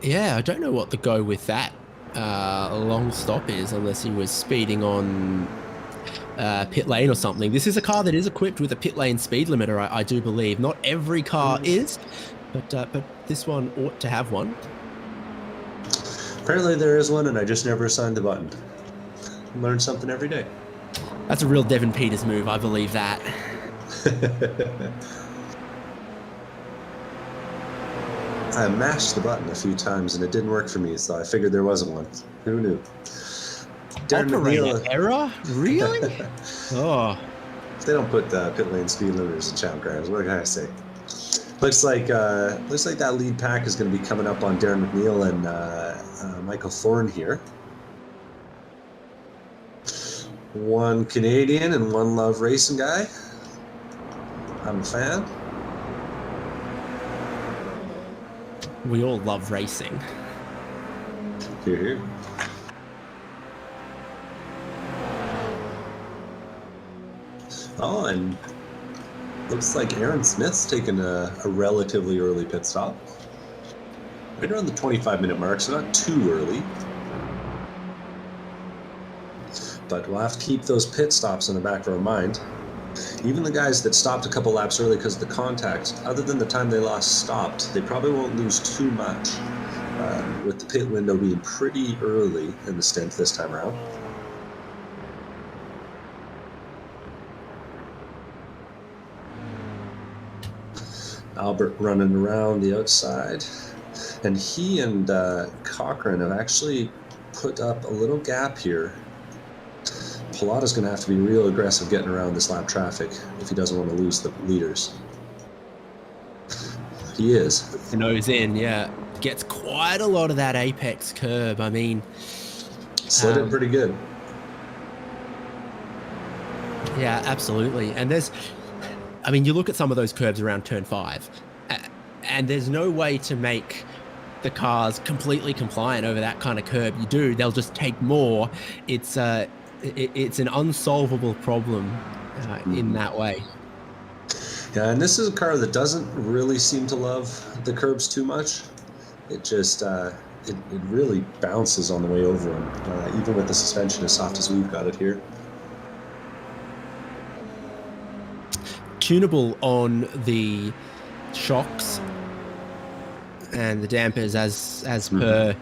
Yeah, I don't know what the go with that long stop is, unless he was speeding on pit lane or something. This is a car that is equipped with a pit lane speed limiter, I do believe. Not every car is, but this one ought to have one. Apparently there is one, and I just never assigned the button. Learn something every day. That's a real Devin Peters move, I believe that. I mashed the button a few times, and it didn't work for me, so I figured there wasn't one. Who knew? Operator error? Really? Oh. They don't put pit lane speed limiters in ChampCars. What can I say? Looks like that lead pack is going to be coming up on Darren McNeil and Michael Thorne here. One Canadian and one Love Racing guy. I'm a fan. We all love racing. Hear, hear. Oh, and looks like Aaron Smith's taken a relatively early pit stop. Right around the 25-minute mark, so not too early. But we'll have to keep those pit stops in the back of our mind. Even the guys that stopped a couple laps early because of the contact, other than the time they last stopped, they probably won't lose too much with the pit window being pretty early in the stint this time around. Albert running around the outside, and he and Cochran have actually put up a little gap here. Pilata's going to have to be real aggressive getting around this lap traffic if he doesn't want to lose the leaders. He is. Nose in, yeah. Gets quite a lot of that apex curb. I mean, slid it pretty good. Yeah, absolutely. And you look at some of those curbs around turn 5, and there's no way to make the cars completely compliant over that kind of curb. You do, they'll just take more. It's an unsolvable problem in that way. Yeah, and this is a car that doesn't really seem to love the curbs too much. It just it really bounces on the way over them, even with the suspension as soft as we've got it here. Tunable on the shocks and the dampers as per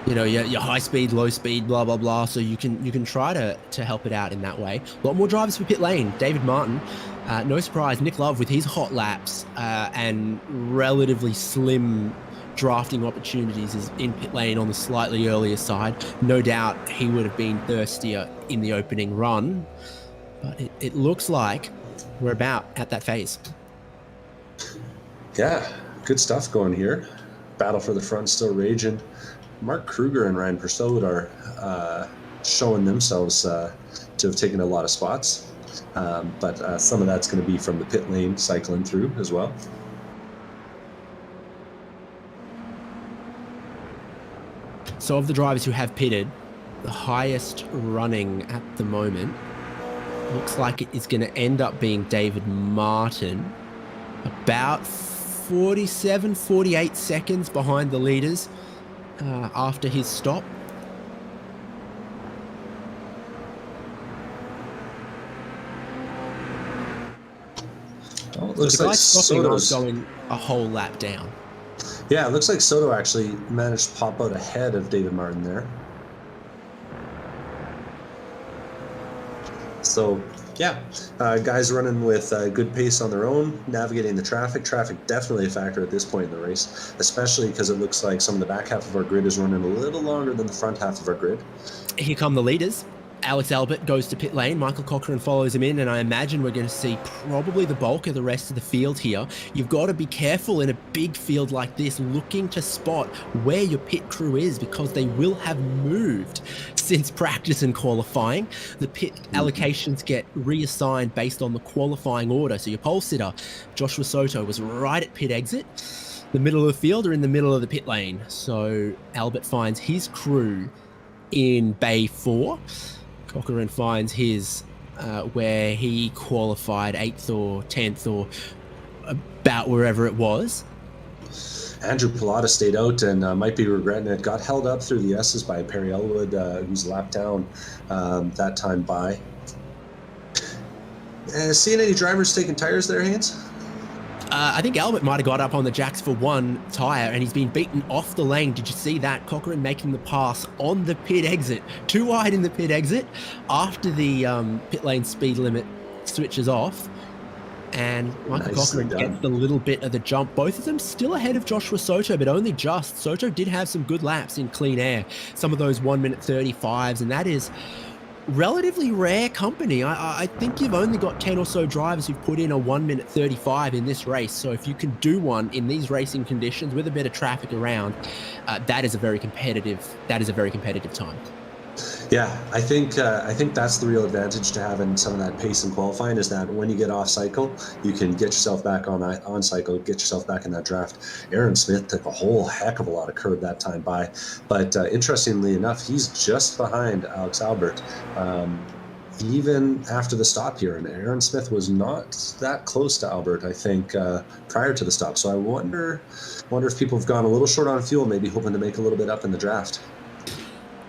your high speed, low speed, blah blah blah. So you can try to help it out in that way. A lot more drivers for pit lane. David Martin, no surprise. Nick Love with his hot laps and relatively slim drafting opportunities is in pit lane on the slightly earlier side. No doubt he would have been thirstier in the opening run, but it looks like we're about at that phase. Yeah, good stuff going here. Battle for the front still raging. Mark Kruger and Ryan Purcell are showing themselves to have taken a lot of spots, but some of that's going to be from the pit lane cycling through as well. So of the drivers who have pitted, the highest running at the moment looks like it is going to end up being David Martin, about 47, 48 seconds behind the leaders after his stop. Oh, it looks the like guy stopping Soto's going a whole lap down. Yeah, it looks like Soto actually managed to pop out ahead of David Martin there. So Yeah, guys running with good pace on their own, navigating the traffic. Traffic definitely a factor at this point in the race, especially because it looks like some of the back half of our grid is running a little longer than the front half of our grid. Here come the leaders. Alex Albert goes to pit lane. Michael Cochrane follows him in, and I imagine we're going to see probably the bulk of the rest of the field here. You've got to be careful in a big field like this, looking to spot where your pit crew is, because they will have moved since practice and qualifying. The pit allocations get reassigned based on the qualifying order. So your pole sitter, Joshua Soto, was right at pit exit. The middle of the field or in the middle of the pit lane. So Albert finds his crew in Bay 4. Cochrane finds his where he qualified 8th or 10th or about wherever it was. Andrew Pilata stayed out and might be regretting it. Got held up through the S's by Perry Elwood, who's lapped down that time by. Seeing any drivers taking tires there, Haynes? I think Albert might have got up on the jacks for one tyre, and he's been beaten off the lane. Did you see that? Cochrane making the pass on the pit exit, too wide in the pit exit, after the pit lane speed limit switches off. And Michael Cochrane gets a little bit of the jump. Both of them still ahead of Joshua Soto, but only just. Soto did have some good laps in clean air, some of those 1-minute 35s, and that is relatively rare company. I think you've only got 10 or so drivers who've put in a 1-minute 35 in this race. So if you can do one in these racing conditions with a bit of traffic around, that is a very competitive time. Yeah, I think that's the real advantage to having some of that pace in qualifying, is that when you get off cycle, you can get yourself back on cycle, get yourself back in that draft. Aaron Smith took a whole heck of a lot of curb that time by, but interestingly enough, he's just behind Alex Albert, even after the stop here. And Aaron Smith was not that close to Albert, I think, prior to the stop. So I wonder if people have gone a little short on fuel, maybe hoping to make a little bit up in the draft.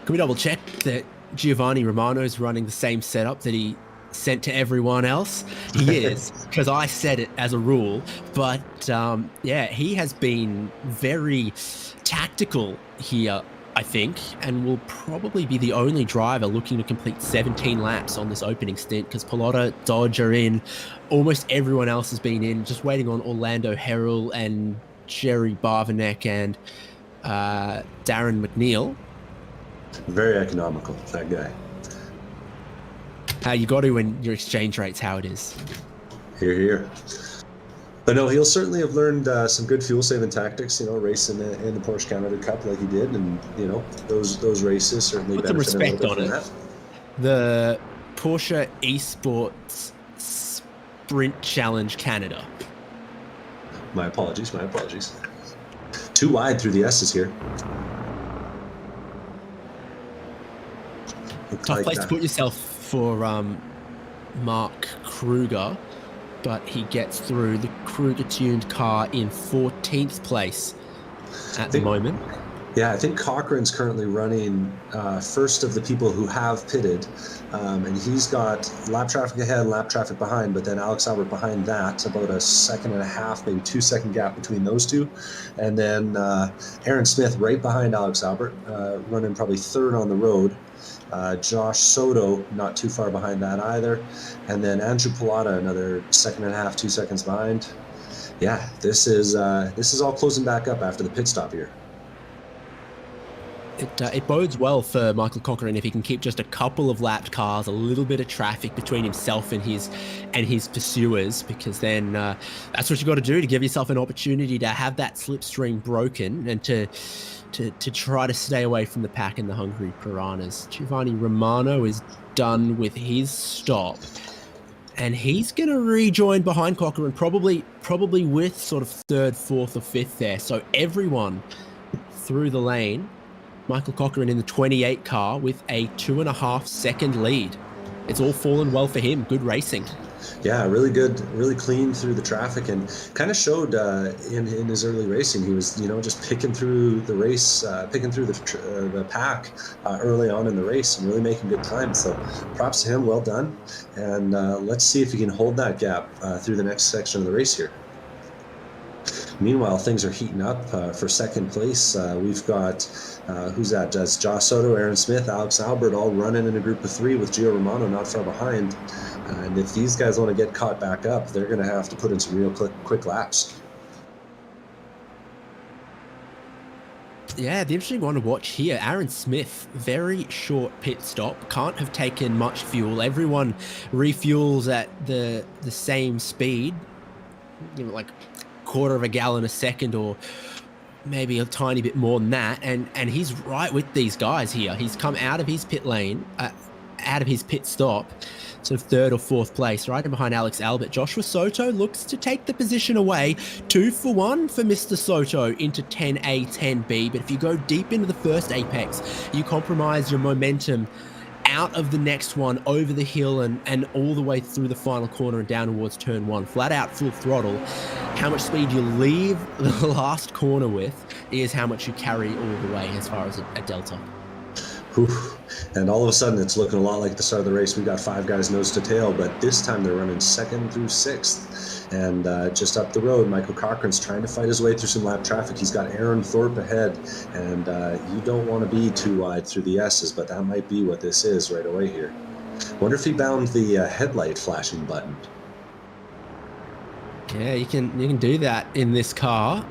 Can we double check that Giovanni Romano is running the same setup that he sent to everyone else? He is, because I said it as a rule. But yeah, he has been very tactical here, I think, and will probably be the only driver looking to complete 17 laps on this opening stint, because Pilota, Dodge are in. Almost everyone else has been in, just waiting on Orlando Herrell and Jerry Barvanek and Darren McNeil. Very economical, that guy. You got to when your exchange rate's how it is. Here. But no, he'll certainly have learned some good fuel-saving tactics, racing in the Porsche Canada Cup like he did, and those races certainly put some respect on it. That. The Porsche Esports Sprint Challenge Canada. My apologies. Too wide through the S's here. Tough place to put yourself for Mark Kruger, but he gets through. The Kruger-tuned car in 14th place at the moment. Yeah, I think Cochrane's currently running first of the people who have pitted, and he's got lap traffic ahead, lap traffic behind, but then Alex Albert behind that, about a second and a half, maybe 2 second gap between those two. And then Aaron Smith right behind Alex Albert, running probably third on the road. Josh Soto not too far behind that either, and then Andrew Pilata another second and a half, 2 seconds behind. Yeah, this is all closing back up after the pit stop here. It bodes well for Michael Cochrane if he can keep just a couple of lapped cars, a little bit of traffic between himself and his pursuers, because then that's what you got to do to give yourself an opportunity to have that slipstream broken and to try to stay away from the pack and the hungry piranhas. Giovanni Romano is done with his stop, and he's going to rejoin behind Cochrane, probably with sort of third, fourth, or fifth there. So everyone through the lane. Michael Cochrane in the 28 car with a 2.5 second lead. It's all fallen well for him. Good racing. Yeah, really good, really clean through the traffic, and kind of showed in his early racing. He was, just picking through the race, picking through the pack early on in the race, and really making good time. So, props to him. Well done. And let's see if he can hold that gap through the next section of the race here. Meanwhile, things are heating up for second place. We've got, who's that? That's Josh Soto, Aaron Smith, Alex Albert, all running in a group of 3 with Gio Romano not far behind. And if these guys want to get caught back up, they're going to have to put in some real quick laps. Yeah, the interesting one to watch here, Aaron Smith, very short pit stop, can't have taken much fuel. Everyone refuels at the same speed, like quarter of a gallon a second or maybe a tiny bit more than that. And he's right with these guys here. He's come out of his pit lane, out of his pit stop, sort of 3rd or 4th place, right in behind Alex Albert. Joshua Soto looks to take the position away. 2 for 1 for Mr. Soto into 10A, 10B. But if you go deep into the first apex, you compromise your momentum out of the next one, over the hill and all the way through the final corner and down towards turn 1. Flat out full throttle. How much speed you leave the last corner with is how much you carry all the way as far as a delta. And all of a sudden, it's looking a lot like the start of the race. We got 5 guys nose to tail, but this time they're running 2nd through 6th. And just up the road, Michael Cochran's trying to fight his way through some lap traffic. He's got Aaron Thorpe ahead, and you don't want to be too wide through the S's, but that might be what this is right away here. Wonder if he bound the headlight flashing button. Yeah, you can do that in this car.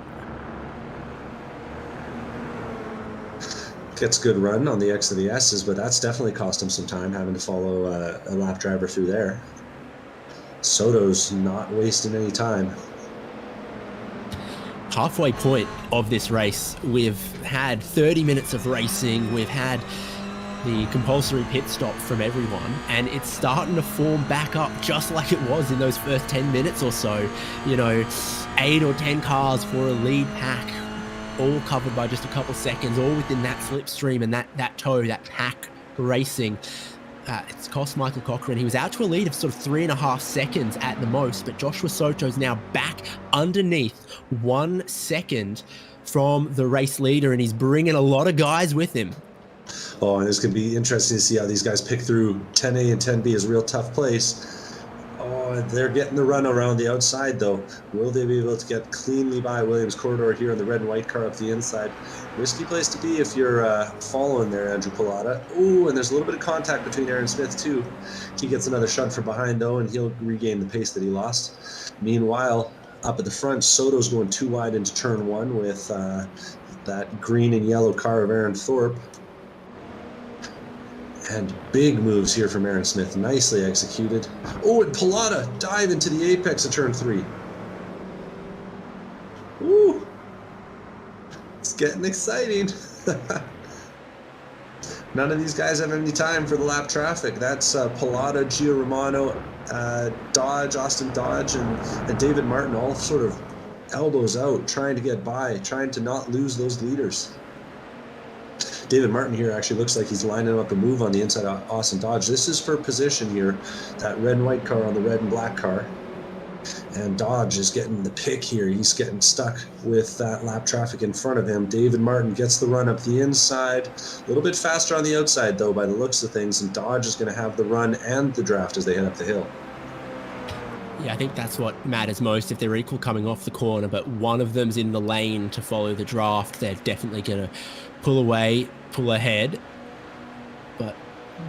Gets good run on the X of the S's, but that's definitely cost him some time having to follow a lap driver through there. Soto's not wasting any time. Halfway point of this race, we've had 30 minutes of racing. We've had the compulsory pit stop from everyone, and it's starting to form back up just like it was in those first 10 minutes or so. 8 or 10 cars for a lead pack, all covered by just a couple seconds, all within that slipstream and that tow, that pack racing. It's cost Michael Cochran. He was out to a lead of sort of 3.5 seconds at the most, but Joshua Soto's now back underneath 1 second from the race leader, and he's bringing a lot of guys with him. Oh, and it's going to be interesting to see how these guys pick through 10A and 10B is a real tough place. Oh, they're getting the run around the outside, though. Will they be able to get cleanly by Williams corridor here in the red and white car up the inside? Risky place to be if you're following there, Andrew Pilata. Ooh, and there's a little bit of contact between Aaron Smith, too. He gets another shunt from behind, though, and he'll regain the pace that he lost. Meanwhile, up at the front, Soto's going too wide into turn 1 with that green and yellow car of Aaron Thorpe. And big moves here from Aaron Smith, nicely executed. Oh, and Pilata dive into the apex of turn 3. Woo! It's getting exciting. None of these guys have any time for the lap traffic. That's Pilata, Gio Romano, Dodge, Austin Dodge, and David Martin all sort of elbows out, trying to get by, trying to not lose those leaders. David Martin here actually looks like he's lining up a move on the inside of Austin Dodge. This is for position here, that red and white car on the red and black car. And Dodge is getting the pick here. He's getting stuck with that lap traffic in front of him. David Martin gets the run up the inside. A little bit faster on the outside, though, by the looks of things. And Dodge is going to have the run and the draft as they head up the hill. Yeah, I think that's what matters most. If they're equal coming off the corner, but one of them's in the lane to follow the draft, they're definitely going to pull away, pull ahead. But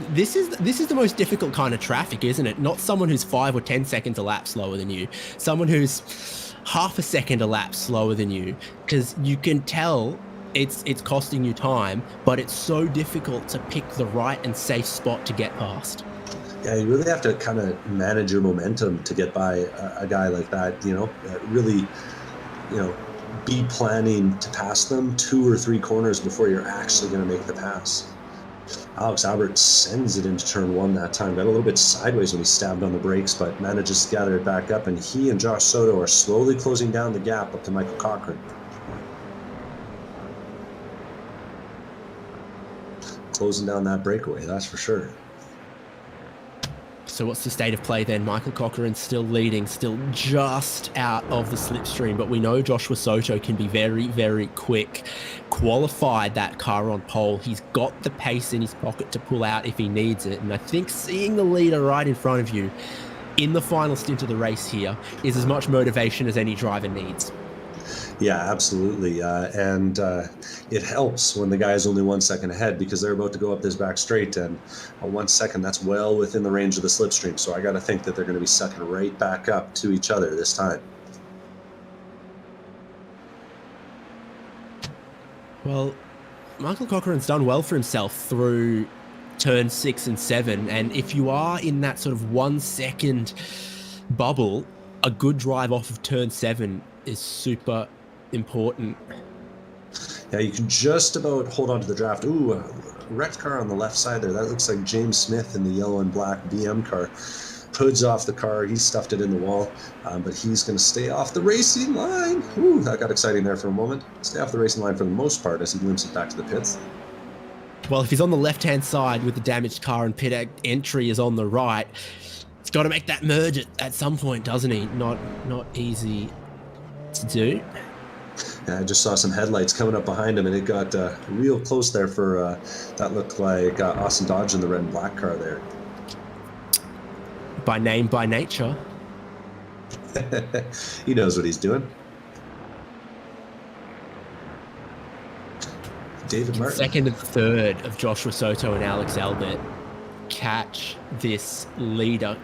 this is the most difficult kind of traffic, isn't it? Not someone who's 5 or 10 seconds a lap slower than you. Someone who's half a second a lap slower than you, because you can tell it's costing you time, but it's so difficult to pick the right and safe spot to get past. Yeah, you really have to kind of manage your momentum to get by a guy like that, really, be planning to pass them 2 or 3 corners before you're actually going to make the pass. Alex Albert sends it into turn 1 that time. Got a little bit sideways when he stabbed on the brakes, but manages to gather it back up, and he and Josh Soto are slowly closing down the gap up to Michael Cochran. Closing down that breakaway, that's for sure. So what's the state of play then? Michael Cochran's still leading, still just out of the slipstream, but we know Joshua Soto can be very, very quick. Qualified that car on pole. He's got the pace in his pocket to pull out if he needs it. And I think seeing the leader right in front of you in the final stint of the race here is as much motivation as any driver needs. Yeah, absolutely. It helps when the guy's only 1 second ahead because they're about to go up this back straight. And 1 second, that's well within the range of the slipstream. So I got to think that they're going to be sucking right back up to each other this time. Well, Michael Cochran's done well for himself through turn 6 and 7. And if you are in that sort of 1 second bubble, a good drive off of turn 7 is super important. Yeah, you can just about hold on to the draft. Ooh, a wrecked car on the left side there. That looks like James Smith in the yellow and black BM car. Hood's off the car. He stuffed it in the wall, but he's going to stay off the racing line. Ooh, that got exciting there for a moment. Stay off the racing line for the most part as he limps it back to the pits. Well, if he's on the left-hand side with the damaged car and pit entry is on the right, he's got to make that merge at some point, doesn't he? Not easy to do. Yeah, I just saw some headlights coming up behind him, and it got real close there for, that looked like Austin Dodge in the red and black car there. By name, by nature. He knows what he's doing. David Martin. Second and third of Joshua Soto and Alex Albert catch this leader.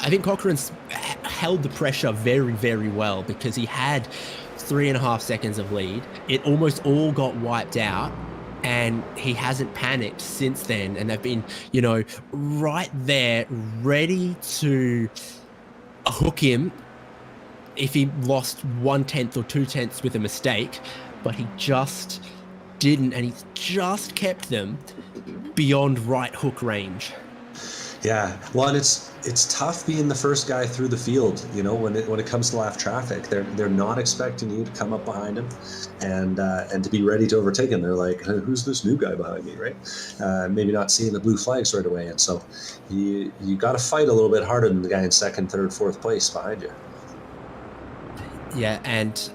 I think Cochran's held the pressure very, very well because he had 3.5 seconds of lead. It almost all got wiped out, and he hasn't panicked since then. And they've been, right there, ready to hook him if he lost 1/10 or 2/10 with a mistake, but he just didn't, and he's just kept them beyond right hook range. Yeah, well, and it's tough being the first guy through the field. When it comes to lap traffic, they're not expecting you to come up behind him and to be ready to overtake him. They're like, who's this new guy behind me, right? Maybe not seeing the blue flags right away, and so you got to fight a little bit harder than the guy in second, third, fourth place behind you. Yeah, and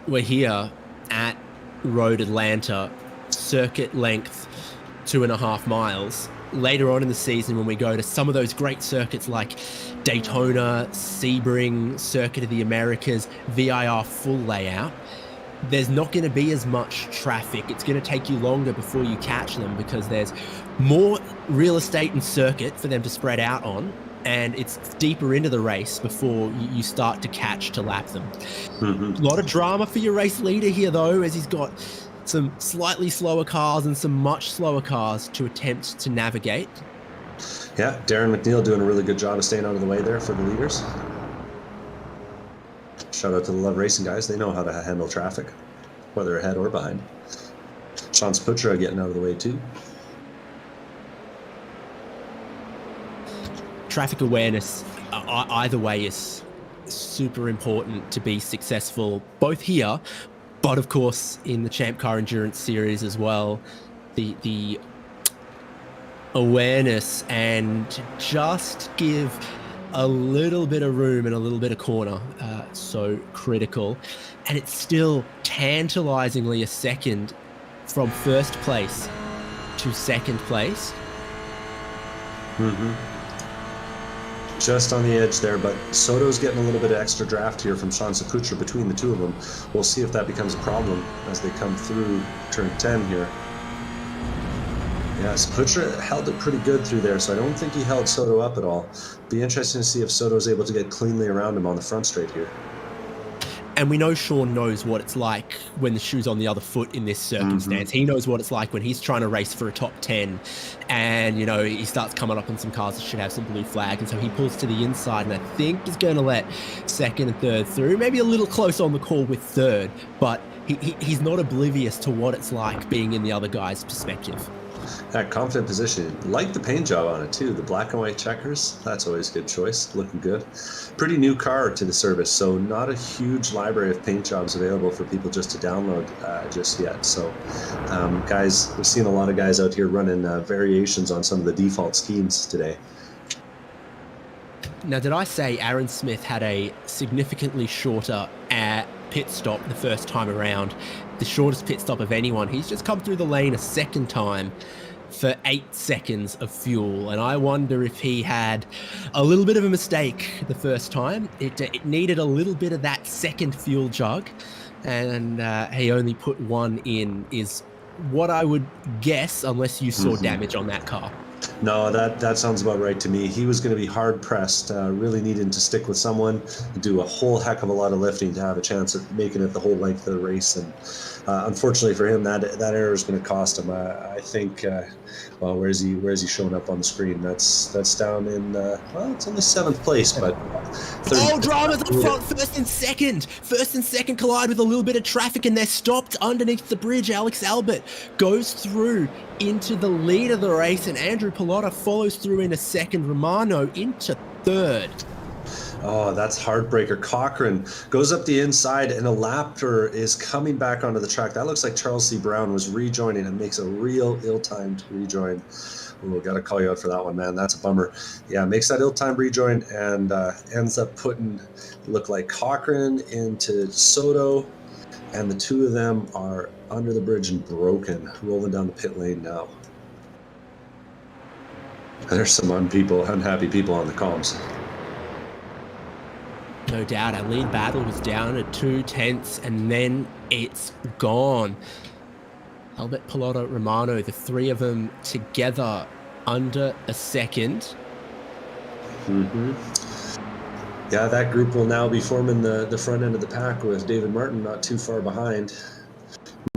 we're here at Road Atlanta, circuit length 2.5 miles. Later on in the season, when we go to some of those great circuits like Daytona, Sebring, Circuit of the Americas, VIR full layout, there's not going to be as much traffic. It's going to take you longer before you catch them because there's more real estate and circuit for them to spread out on, and it's deeper into the race before you start to catch to lap them. Mm-hmm. A lot of drama for your race leader here, though, as he's got some slightly slower cars and some much slower cars to attempt to navigate. Yeah, Darren McNeil doing a really good job of staying out of the way there for the leaders. Shout out to the Love Racing guys. They know how to handle traffic, whether ahead or behind. Sean Sputra getting out of the way too. Traffic awareness either way is super important to be successful, both here, but of course in the ChampCar Endurance Series as well. The awareness and just give a little bit of room and a little bit of corner, so critical. And it's still tantalizingly a second from first place to second place. Mm-hmm. Just on the edge there, but Soto's getting a little bit of extra draft here from Sean Saputra between the two of them. We'll see if that becomes a problem as they come through turn 10 here. Yeah, Saputra held it pretty good through there, so I don't think he held Soto up at all. Be interesting to see if Soto's able to get cleanly around him on the front straight here. And we know Sean knows what it's like when the shoe's on the other foot in this circumstance. Mm-hmm. He knows what it's like when he's trying to race for a top 10 and, he starts coming up on some cars that should have some blue flag. And so he pulls to the inside and I think he's going to let second and third through. Maybe a little close on the call with third, but he's not oblivious to what it's like being in the other guy's perspective. That confident position. Like the paint job on it too. The black and white checkers. That's always a good choice. Looking good. Pretty new car to the service, so not a huge library of paint jobs available for people just to download just yet. So guys, we've seen a lot of guys out here running variations on some of the default schemes today. Now, did I say Aaron Smith had a significantly shorter pit stop the first time around? The shortest pit stop of anyone. He's just come through the lane a second time for 8 seconds of fuel. And I wonder if he had a little bit of a mistake the first time. It needed a little bit of that second fuel jug and he only put one in, is what I would guess, unless you saw damage on that car. No, that sounds about right to me. He was going to be hard pressed, really needing to stick with someone, do a whole heck of a lot of lifting to have a chance at making it the whole length of the race. And unfortunately for him, that error is going to cost him. I think. Well, where's he showing up on the screen? That's down in well, it's only 7th place, but Drama's up front, first and second collide with a little bit of traffic, and they're stopped underneath the bridge. Alex Albert goes through into the lead of the race, and Andrew Pilota follows through into second. Romano into third. Oh, that's heartbreaker. Cochran goes up the inside, and a Laptor is coming back onto the track. That looks like Charles C. Brown was rejoining and makes a real ill-timed rejoin. Oh, got to call you out for that one, man. That's a bummer. Yeah, makes that ill-timed rejoin and ends up putting, look like Cochran into Soto, and the two of them are under the bridge and broken, rolling down the pit lane now. There's some unhappy people on the comms. No doubt, our lead battle was down at 2/10, and then it's gone. Albert, Pilota, Romano, the three of them together under a second. Yeah, that group will now be forming the front end of the pack with David Martin not too far behind.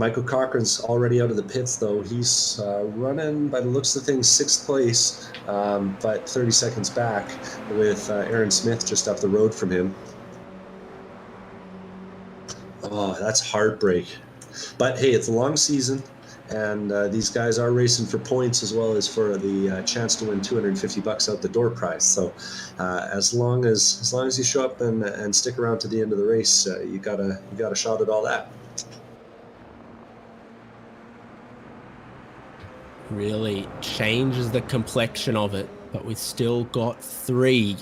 Michael Cochran's already out of the pits, though. He's running, by the looks of things, 6th place, but 30 seconds back, with Aaron Smith just up the road from him. Oh, that's heartbreak. But hey, it's a long season, and these guys are racing for points as well as for the chance to win $250 out the door prize. So as long as you show up and stick around to the end of the race, you got a shot at all that. Really changes the complexion of it, but we've still got 3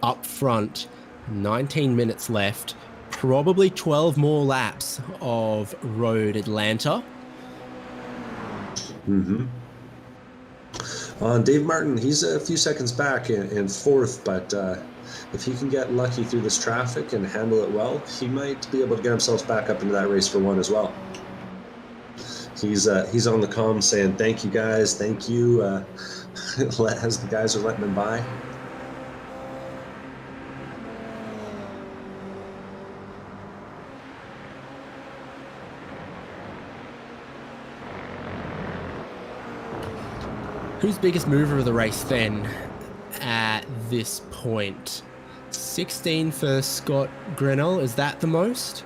up front, 19 minutes left, probably 12 more laps of Road Atlanta. Dave Martin, he's a few seconds back in 4th, but if he can get lucky through this traffic and handle it well, he might be able to get himself back up into that race for 1 as well. He's on the comm saying, thank you guys, thank you, as the guys are letting him by. Who's biggest mover of the race then at this point? 16 for Scott Grinnell, is that the most?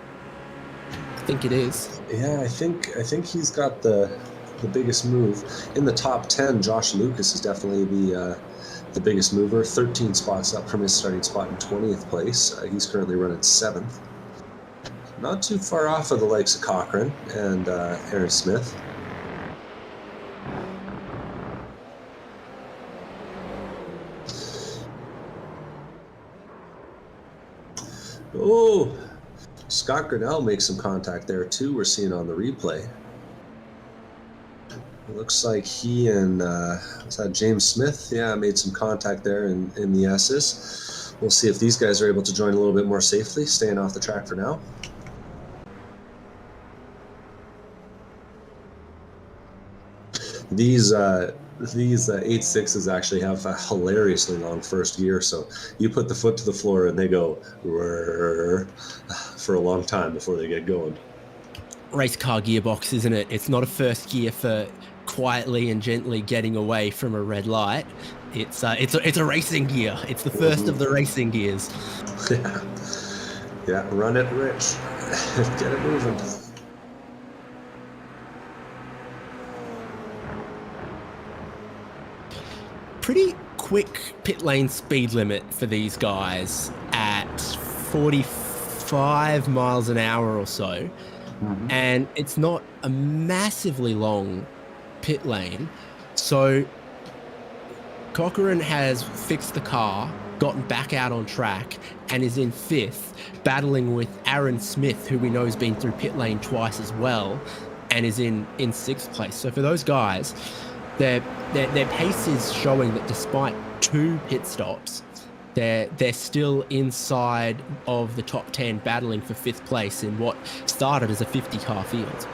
I think it is. Yeah, I think he's got the biggest move. In the top 10, Josh Lucas is definitely the biggest mover. 13 spots up from his starting spot in 20th place. He's currently running 7th. Not too far off of the likes of Cochran and Aaron Smith. Oh, Scott Grinnell makes some contact there too. We're seeing on the replay. It looks like he and was that James Smith? Yeah, made some contact there in the S's. We'll see if these guys are able to join a little bit more safely, staying off the track for now. These 8.6s actually have a hilariously long first gear, so you put the foot to the floor and they go for a long time before they get going. Race car gearbox, isn't it? It's not a first gear for quietly and gently getting away from a red light. It's a racing gear. It's the first of the racing gears. Yeah, run it, Rich. Get it moving. Pretty quick pit lane speed limit for these guys at 45 miles an hour or so. And it's not a massively long pit lane. So Cochran has fixed the car, gotten back out on track, and is in 5th, battling with Aaron Smith, who we know has been through pit lane twice as well, and is in 6th place. So for those guys, their pace is showing that despite 2 pit stops, They're still inside of the top 10, battling for 5th place in what started as a 50-car field.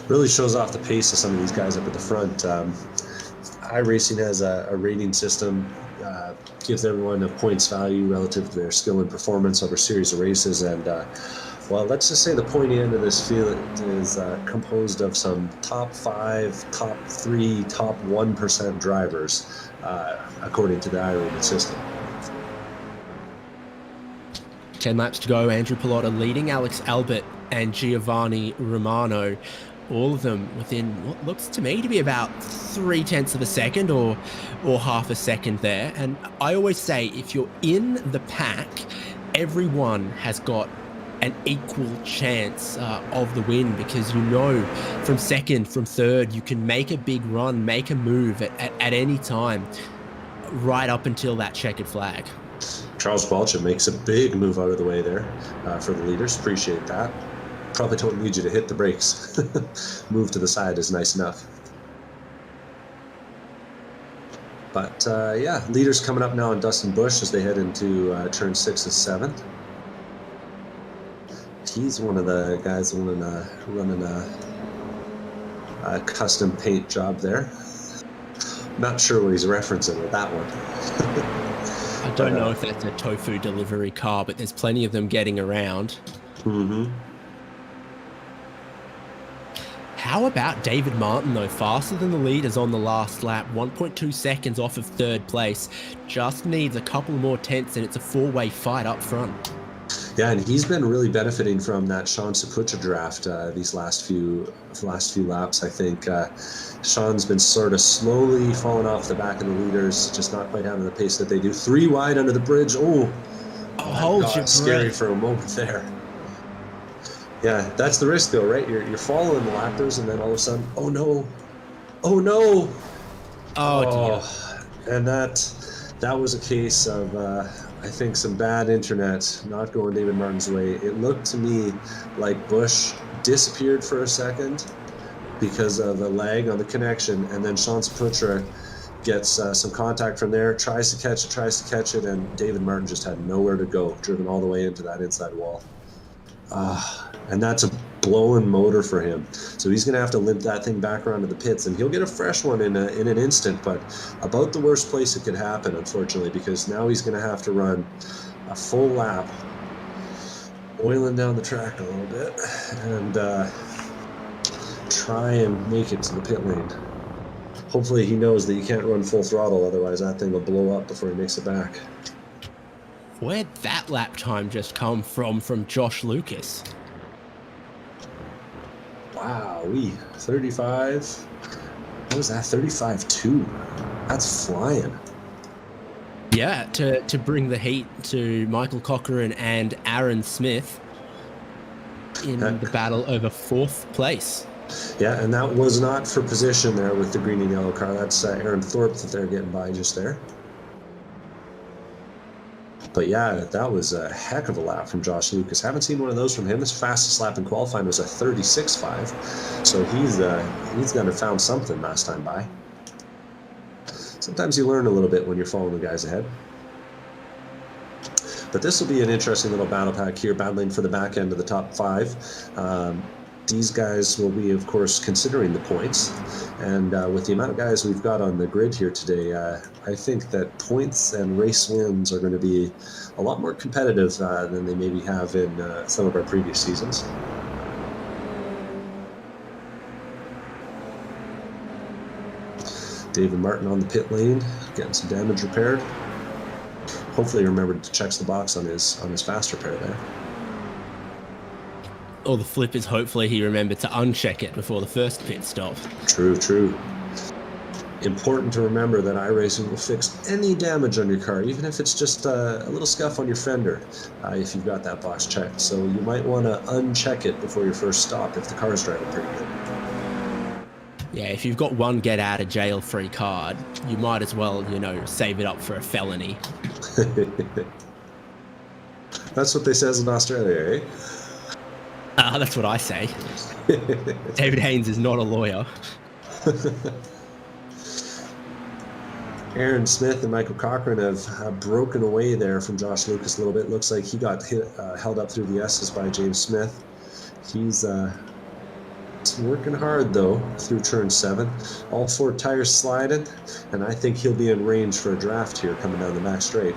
Really shows off the pace of some of these guys up at the front. iRacing has a rating system, gives everyone a points value relative to their skill and performance over a series of races, and well, let's just say the pointy end of this field is composed of some top 5, top 3, top 1% drivers, according to the iRacing system. 10 laps to go. Andrew Pilota leading Alex Albert and Giovanni Romano, all of them within what looks to me to be about 0.3 of a second or half a second there. And I always say, if you're in the pack, everyone has got an equal chance of the win, because you know from second, from third, you can make a big run, make a move at any time, right up until that checkered flag. Charles Balcha makes a big move out of the way there for the leaders. Appreciate that. Probably don't need you to hit the brakes. Move to the side is nice enough. But yeah, leaders coming up now on Dustin Bush as they head into turn 6 and 7. He's one of the guys running a custom paint job there. Not sure what he's referencing with that one. I don't know if that's a tofu delivery car, but there's plenty of them getting around. Mm-hmm. How about David Martin, though? Faster than the leaders on the last lap, 1.2 seconds off of 3rd place. Just needs a couple more tenths, and it's a 4-way fight up front. Yeah, and he's been really benefiting from that Sean Sapucha draft these last few laps. I think Sean's been sort of slowly falling off the back of the leaders, just not quite having the pace that they do. 3 wide under the bridge. Hold your breath. Scary for a moment there. Yeah, that's the risk, though, right? You're following the lappers, and then all of a sudden, oh no, dear. And that was a case of I think some bad internet not going David Martin's way. It looked to me like Bush disappeared for a second because of a lag on the connection, and then Sean Saputra gets some contact from there, tries to catch it, and David Martin just had nowhere to go, driven all the way into that inside wall. And that's a blowing motor for him. So he's going to have to limp that thing back around to the pits, and he'll get a fresh one in an instant, but about the worst place it could happen, unfortunately, because now he's going to have to run a full lap, oiling down the track a little bit, and try and make it to the pit lane. Hopefully he knows that you can't run full throttle, otherwise that thing will blow up before he makes it back. Where'd that lap time just come from Josh Lucas? Wow, 35. What was that? 35.2. That's flying. Yeah, to bring the heat to Michael Cochran and Aaron Smith in the battle over 4th place. Yeah, and that was not for position there with the green and yellow car. That's Aaron Thorpe that they're getting by just there. But yeah, that was a heck of a lap from Josh Lucas. Haven't seen one of those from him. His fastest lap in qualifying was a 36.5. So he's gonna have found something last time by. Sometimes you learn a little bit when you're following the guys ahead. But this will be an interesting little battle pack here, battling for the back end of the top 5. These guys will be, of course, considering the points. And with the amount of guys we've got on the grid here today, I think that points and race wins are going to be a lot more competitive than they maybe have in some of our previous seasons. David Martin on the pit lane, getting some damage repaired. Hopefully he remembered to check the box on his fast repair there. Or the flip is hopefully he remembered to uncheck it before the first pit stop. True. Important to remember that iRacing will fix any damage on your car, even if it's just a little scuff on your fender, if you've got that box checked. So you might want to uncheck it before your first stop if the car is driving pretty good. Yeah, if you've got one get out of jail free card, you might as well, save it up for a felony. That's what they says in Australia, eh? That's what I say. David Haynes is not a lawyer. Aaron Smith and Michael Cochran have broken away there from Josh Lucas a little bit. Looks like he got held up through the S's by James Smith. He's working hard though through turn 7. All 4 tires sliding, and I think he'll be in range for a draft here coming down the back straight.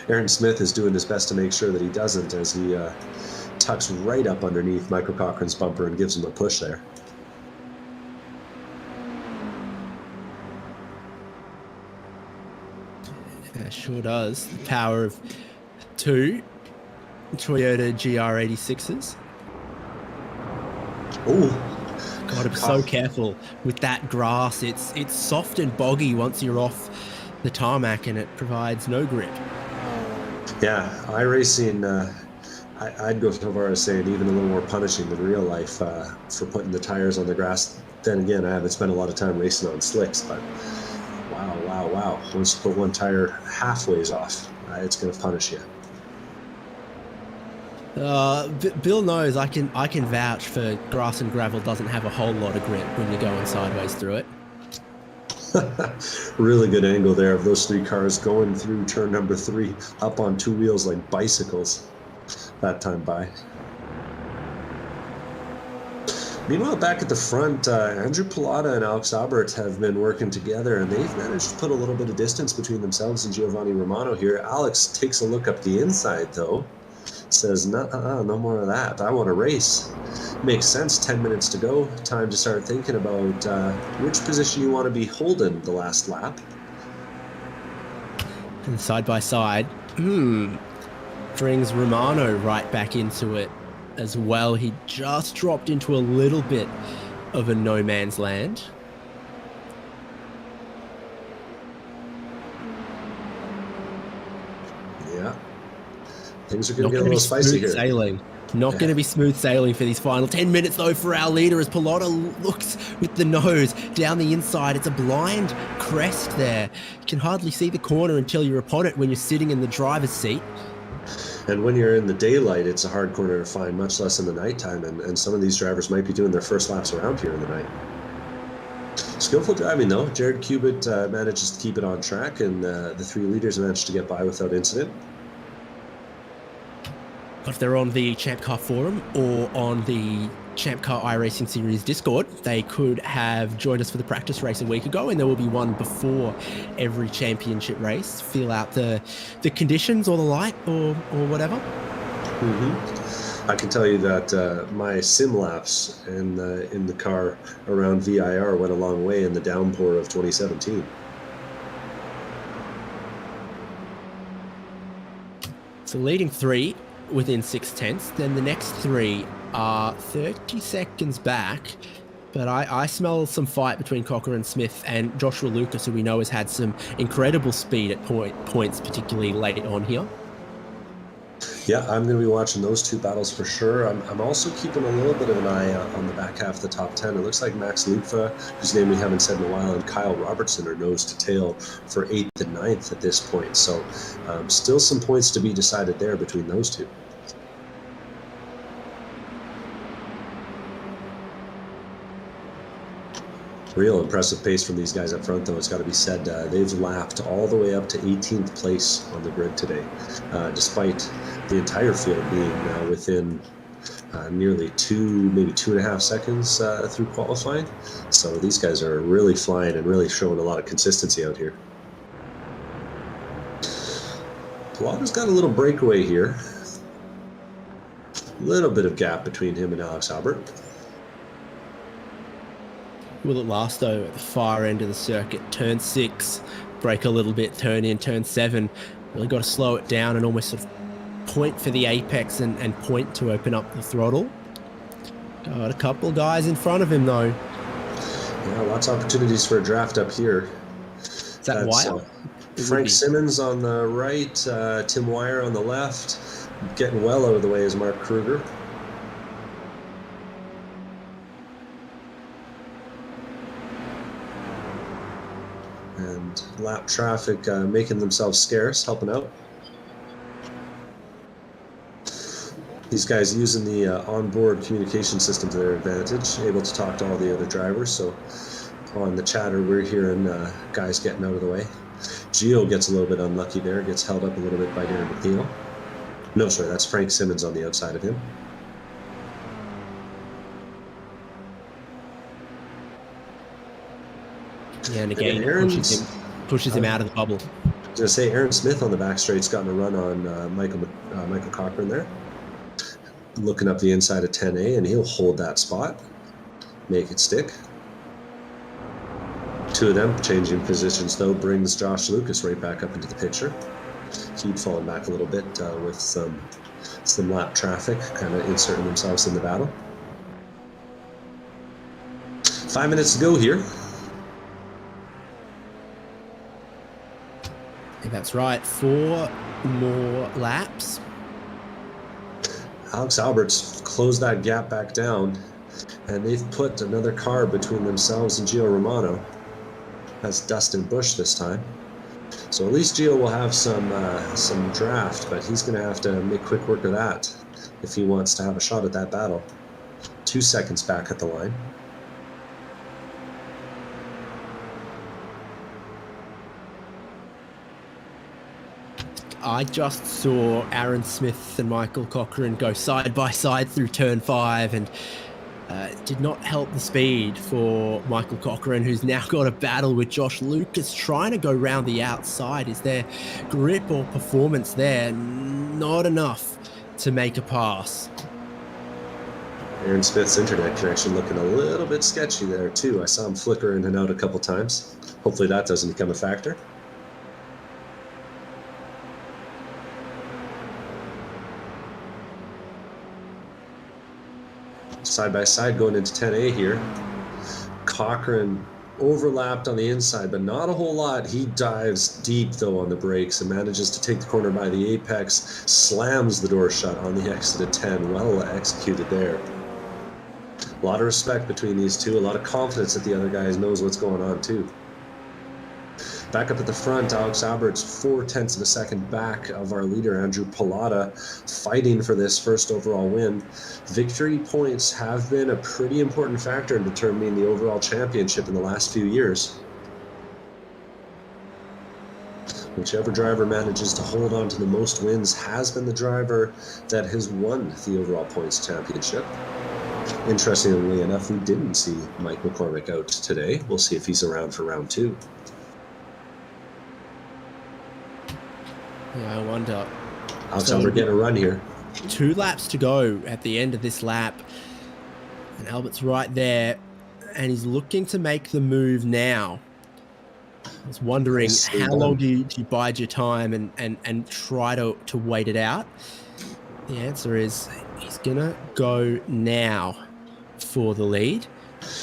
Aaron Smith is doing his best to make sure that he doesn't, as he tucks right up underneath Michael Cochran's bumper and gives him a push there. Yeah, sure does. The power of 2 Toyota GR86s. Oh, God, I'm so careful with that grass. It's soft and boggy once you're off the tarmac, and it provides no grip. Yeah, iRacing, I'd go so far as saying even a little more punishing than real life for putting the tires on the grass. Then again, I haven't spent a lot of time racing on slicks, but wow. Once you put one tire halfways off, it's going to punish you. Bill knows I can vouch for grass and gravel doesn't have a whole lot of grip when you're going sideways through it. Really good angle there of those 3 cars going through turn number 3 up on 2 wheels like bicycles that time by. Meanwhile, back at the front, Andrew Pilata and Alex Aubert have been working together, and they've managed to put a little bit of distance between themselves and Giovanni Romano here. Alex takes a look up the inside though, says no more of that, I want to race. Makes sense. 10 minutes to go, time to start thinking about which position you want to be holding the last lap. And side by side brings Romano right back into it as well. He just dropped into a little bit of a no man's land. Yeah, things are going to get a little spicy here. Sailing. Not going to be smooth sailing for these final 10 minutes, though, for our leader as Pilata looks with the nose down the inside. It's a blind crest there. You can hardly see the corner until you're upon it when you're sitting in the driver's seat. And when you're in the daylight, it's a hard corner to find, much less in the nighttime. And some of these drivers might be doing their first laps around here in the night. Skillful driving, though. Jared Cubitt manages to keep it on track, and the 3 leaders managed to get by without incident. If they're on the ChampCar forum or on the ChampCar iRacing Series Discord, they could have joined us for the practice race a week ago, and there will be one before every championship race. Feel out the conditions or the light or whatever. I can tell you that my sim laps in the car around VIR went a long way in the downpour of 2017. So leading 3 within 6/10, then the next 3 are 30 seconds back, but I smell some fight between Cochran Smith and Joshua Lucas, who we know has had some incredible speed at points, particularly late on here. Yeah, I'm going to be watching those 2 battles for sure. I'm also keeping a little bit of an eye on the back half of the top 10. It looks like Max Lufa, whose name we haven't said in a while, and Kyle Robertson are nose to tail for 8th and 9th at this point. So still some points to be decided there between those 2. Real impressive pace from these guys up front, though, it's got to be said. They've lapped all the way up to 18th place on the grid today, despite the entire field being within nearly 2, maybe 2.5 seconds through qualifying. So these guys are really flying and really showing a lot of consistency out here. Pilata's got a little breakaway here. A little bit of gap between him and Alex Aubert. Will it last, though, at the far end of the circuit? Turn 6, break a little bit, turn in, turn 7. Really got to slow it down and almost sort of point for the apex and point to open up the throttle. Got a couple guys in front of him, though. Yeah, lots of opportunities for a draft up here. Is that Wire? Frank Simmons on the right, Tim Wire on the left. Getting well out of the way is Mark Kruger. And lap traffic making themselves scarce, helping out. These guys using the onboard communication system to their advantage, able to talk to all the other drivers. So on the chatter, we're hearing guys getting out of the way. Gio gets a little bit unlucky there, gets held up a little bit by Darren McNeil. No, sorry, that's Frank Simmons on the outside of him. Yeah, and again, pushes him out of the bubble. I was going to say, Aaron Smith on the back straight's gotten a run on Michael Cochran there. Looking up the inside of 10A, and he'll hold that spot, make it stick. Two of them changing positions, though, brings Josh Lucas right back up into the picture. He'd fallen back a little bit with some lap traffic, kind of inserting themselves in the battle. 5 minutes to go here. That's right, 4 more laps. Alex Alberts closed that gap back down, and they've put another car between themselves and Gio Romano. That's Dustin Bush this time. So at least Gio will have some draft, but he's going to have to make quick work of that if he wants to have a shot at that battle. 2 seconds back at the line. I just saw Aaron Smith and Michael Cochran go side by side through turn 5, and it did not help the speed for Michael Cochran, who's now got a battle with Josh Lucas trying to go round the outside. Is there grip or performance there? Not enough to make a pass. Aaron Smith's internet connection looking a little bit sketchy there too. I saw him flicker in and out a couple times. Hopefully that doesn't become a factor. Side by side going into 10A here. Cochran overlapped on the inside, but not a whole lot. He dives deep though on the brakes and manages to take the corner by the apex, slams the door shut on the exit at 10. Well executed there. A lot of respect between these two, a lot of confidence that the other guy knows what's going on too. Back up at the front, Alex Alberts 0.4 of a second back of our leader, Andrew Pallotta, fighting for this first overall win. Victory points have been a pretty important factor in determining the overall championship in the last few years. Whichever driver manages to hold on to the most wins has been the driver that has won the overall points championship. Interestingly enough, we didn't see Mike McCormick out today. We'll see if he's around for round 2. Yeah, I wonder. Alex Albert getting a run here. 2 laps to go at the end of this lap. And Albert's right there. And he's looking to make the move now. I was wondering, how long do you bide your time and try to wait it out? The answer is he's going to go now for the lead.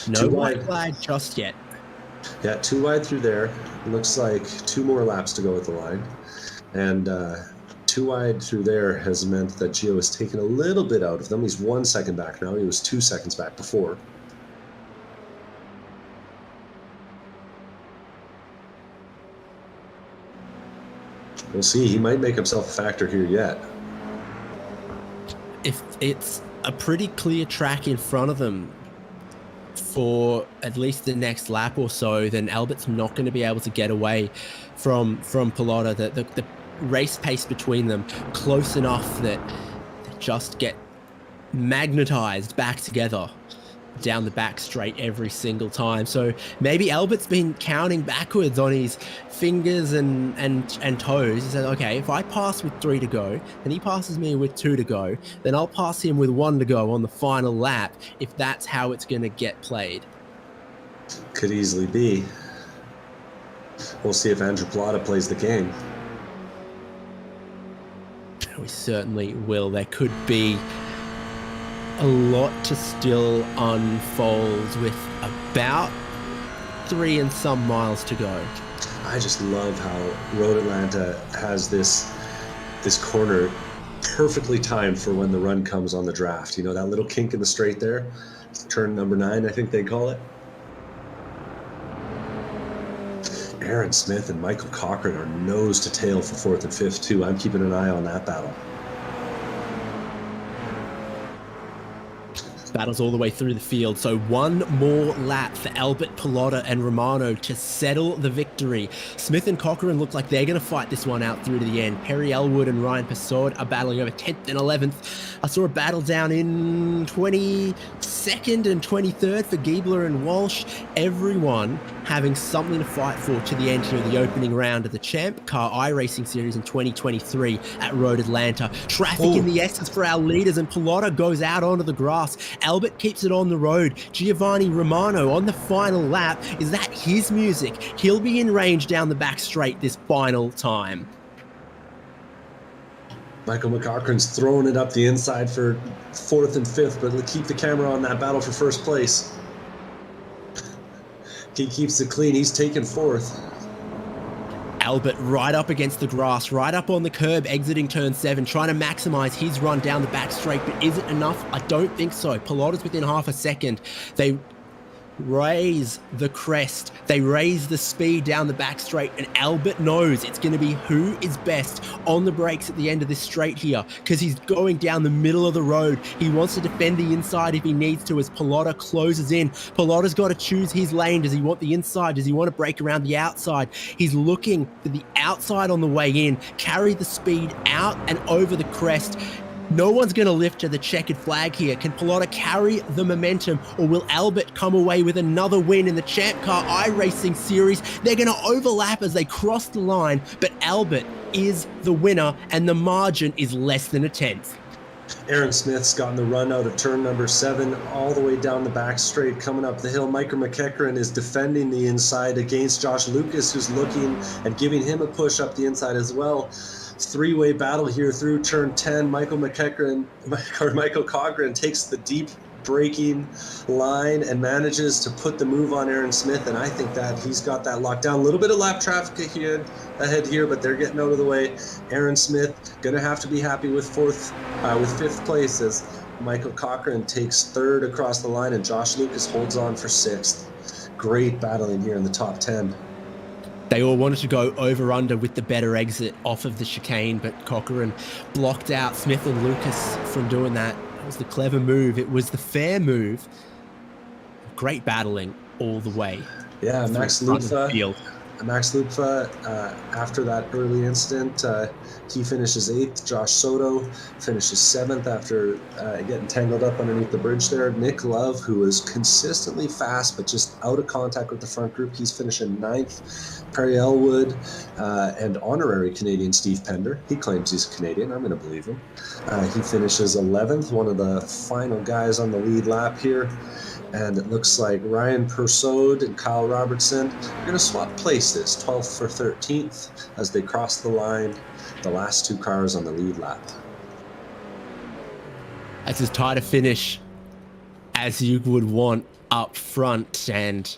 No white flag just yet. Yeah, 2 wide through there. It looks like 2 more laps to go at the line. And 2 wide through there has meant that Gio has taken a little bit out of them. He's 1 second back now. He was 2 seconds back before. We'll see. He might make himself a factor here yet. If it's a pretty clear track in front of them for at least the next lap or so, then Albert's not going to be able to get away from Pallotta. The race pace between them close enough that they just get magnetized back together down the back straight every single time. So maybe Albert's been counting backwards on his fingers and toes. He said, okay, if I pass with 3 to go and he passes me with 2 to go, then I'll pass him with 1 to go on the final lap, if that's how it's going to get played. Could easily be. We'll see if Andrew Pallotta plays the game. We certainly will. There could be a lot to still unfold with about 3 and some miles to go. I just love how Road Atlanta has this corner perfectly timed for when the run comes on the draft. You know, that little kink in the straight there, turn number 9, I think they call it. Aaron Smith and Michael Cochran are nose to tail for 4th and 5th too. I'm keeping an eye on that battle. Battles all the way through the field. So one more lap for Albert, Pilota, and Romano to settle the victory. Smith and Cochrane look like they're going to fight this one out through to the end. Perry Elwood and Ryan Persaud are battling over 10th and 11th. I saw a battle down in 22nd and 23rd for Giebler and Walsh. Everyone having something to fight for to the end here of the opening round of the ChampCar iRacing Series in 2023 at Road Atlanta. Traffic in the S's for our leaders, and Pilota goes out onto the grass. Albert keeps it on the road. Giovanni Romano on the final lap. Is that his music? He'll be in range down the back straight this final time. Michael McCaughrean's throwing it up the inside for 4th and 5th, but keep the camera on that battle for 1st place. He keeps it clean. He's taking 4th. Albert right up against the grass, right up on the curb, exiting turn 7, trying to maximize his run down the back straight, but is it enough? I don't think so. Pilota's within half a second. They raise the crest, they raise the speed down the back straight, and Albert knows it's going to be who is best on the brakes at the end of this straight here, because he's going down the middle of the road. He wants to defend the inside if he needs to as Pilota closes in. Pilota's got to choose his lane. Does he want the inside? Does he want to break around the outside? He's looking for the outside on the way in, carry the speed out and over the crest. No one's going to lift to the checkered flag here. Can Pilota carry the momentum, or will Albert come away with another win in the ChampCar iRacing Series? They're going to overlap as they cross the line, but Albert is the winner, and the margin is less than a tenth. Aaron Smith's gotten the run out of turn number 7 all the way down the back straight, coming up the hill. Michael McCaughrean is defending the inside against Josh Lucas, who's looking and giving him a push up the inside as well. 3-way battle here through turn 10. Michael Cochrane takes the deep braking line and manages to put the move on Aaron Smith, and I think that he's got that locked down. A little bit of lap traffic ahead here, but they're getting out of the way. Aaron Smith gonna have to be happy with 5th place as Michael Cochrane takes 3rd across the line, and Josh Lucas holds on for 6th. Great battling here in the top 10. They all wanted to go over-under with the better exit off of the chicane, but Cochrane blocked out Smith and Lucas from doing that. It was the clever move. It was the fair move. Great battling all the way. Yeah, Max Lupfa, after that early incident, he finishes 8th. Josh Soto finishes 7th after getting tangled up underneath the bridge there. Nick Love, who was consistently fast but just out of contact with the front group, he's finishing 9th. Perry Elwood and honorary Canadian Steve Pender. He claims he's Canadian. I'm going to believe him. He finishes 11th, one of the final guys on the lead lap here. And it looks like Ryan Persaud and Kyle Robertson are going to swap places, 12th for 13th, as they cross the line, the last 2 cars on the lead lap. That's as tight a finish as you would want up front, and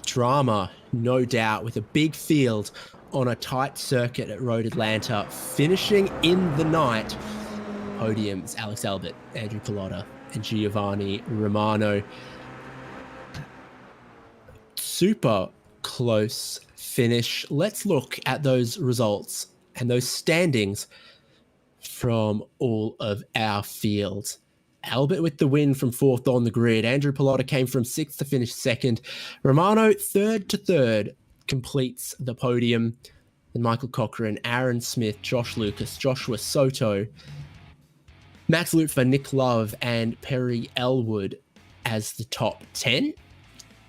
drama, no doubt, with a big field on a tight circuit at Road Atlanta. Finishing in the night, Podium's Alex Albert, Andrew Pilota, and Giovanni Romano. Super close finish. Let's look at those results and those standings from all of our fields. Albert with the win from 4th on the grid. Andrew Pilota came from 6th to finish 2nd. Romano 3rd to 3rd completes the podium. And Michael Cochrane, Aaron Smith, Josh Lucas, Joshua Soto, Max Lupfa, Nick Love, and Perry Elwood as the top 10.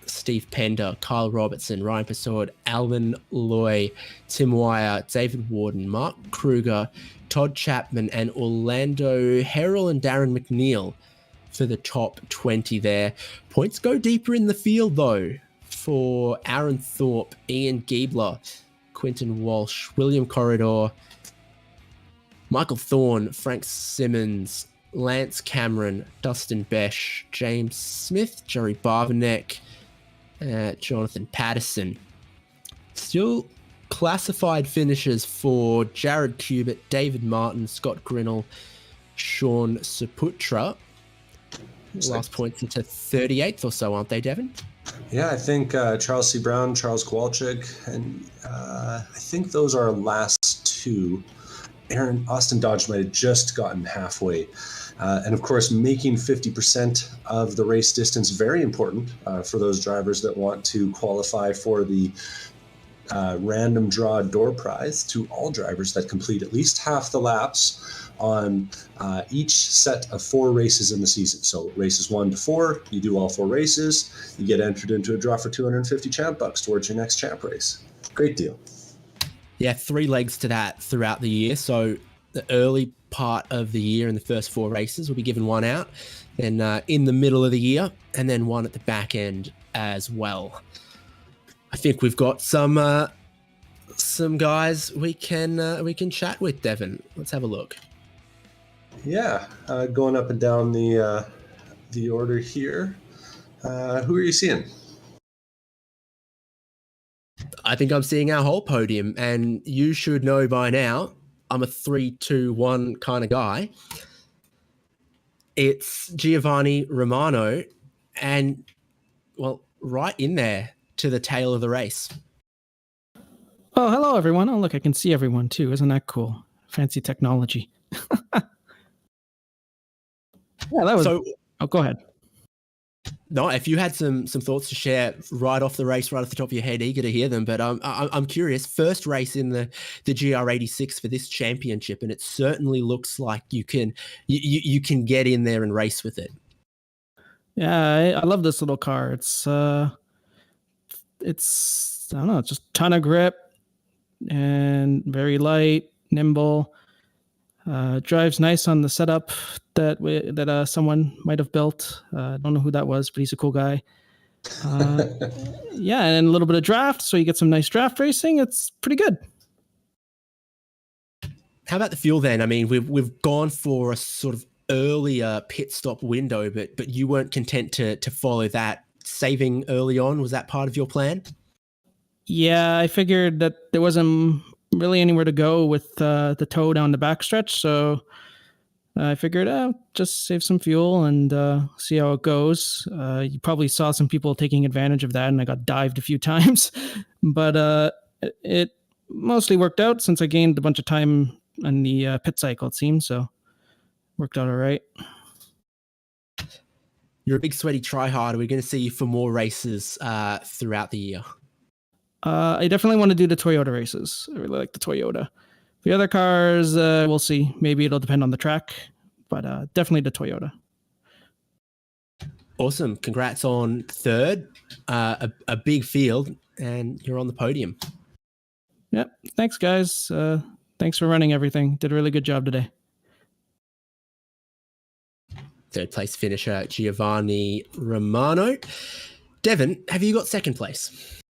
Steve Pender, Kyle Robertson, Ryan Persaud, Alan Loy, Tim Wire, David Warden, Mark Kruger, Todd Chapman, and Orlando Harrell and Darren McNeil for the top 20 there. Points go deeper in the field, though, for Aaron Thorpe, Ian Giebler, Quinton Walsh, William Corridor, Michael Thorne, Frank Simmons, Lance Cameron, Dustin Besh, James Smith, Jerry Barbanek, Jonathan Patterson. Still classified finishes for Jared Cubitt, David Martin, Scott Grinnell, Sean Saputra. Last points into 38th or so, aren't they, Devin? Yeah, I think Charles C. Brown, Charles Kowalczyk, and I think those are our last 2. Austin Dodge might have just gotten halfway And of course, making 50% of the race distance very important for those drivers that want to qualify for the random draw door prize to all drivers that complete at least half the laps on each set of 4 races in the season. So races 1 to 4, you do all 4 races, you get entered into a draw for 250 champ bucks towards your next champ race. Great deal. Yeah, 3 legs to that throughout the year. So the early part of the year in the first 4 races will be given 1 out, then in the middle of the year, and then 1 at the back end as well. I think we've got some guys we can chat with, Devin. Let's have a look. Yeah, going up and down the order here. Who are you seeing? I think I'm seeing our whole podium, and you should know by now I'm a 3-2-1 kind of guy. It's Giovanni Romano, and well, right in there to the tail of the race. Oh, hello everyone. Oh, look, I can see everyone too. Isn't that cool? Fancy technology. Yeah, that was. So, oh, go ahead. No, if you had some thoughts to share right off the race, right off the top of your head, eager to hear them. But I'm curious. First race in the GR86 for this championship, and it certainly looks like you can get in there and race with it. Yeah, I love this little car. It's I don't know, just ton of grip and very light, nimble. Drives nice on the setup that someone might have built. I don't know who that was, but he's a cool guy. Yeah, and a little bit of draft, so you get some nice draft racing. It's pretty good. How about the fuel then? I mean, we've gone for a sort of earlier pit stop window, but you weren't content to follow that. Saving early on, was that part of your plan? Yeah, I figured that there wasn't really anywhere to go with the tow down the backstretch, so I figured just save some fuel and see how it goes. You probably saw some people taking advantage of that, and I got dived a few times, but it mostly worked out since I gained a bunch of time on the pit cycle, it seems, so worked out all right. You're a big sweaty tryhard. We're going to see you for more races throughout the year. I definitely want to do the Toyota races. I really like the Toyota. The other cars, we'll see. Maybe it'll depend on the track, but definitely the Toyota. Awesome. Congrats on third. A big field, and you're on the podium. Yep. Thanks, guys. Thanks for running everything. Did a really good job today. Third place finisher, Giovanni Romano. Devin, have you got second place?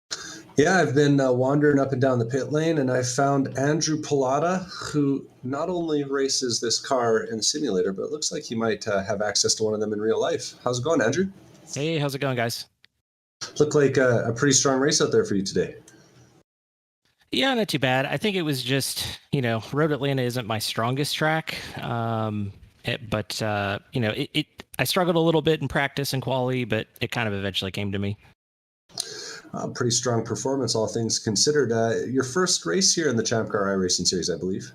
Yeah, I've been wandering up and down the pit lane, and I found Andrew Pilata, who not only races this car in the simulator, but it looks like he might have access to one of them in real life. How's it going, Andrew? Hey, how's it going, guys? Looked like a pretty strong race out there for you today. Yeah, not too bad. I think it was just, Road Atlanta isn't my strongest track. But I struggled a little bit in practice and quality, but it kind of eventually came to me. Pretty strong performance, all things considered. Your first race here in the ChampCar iRacing series, I believe.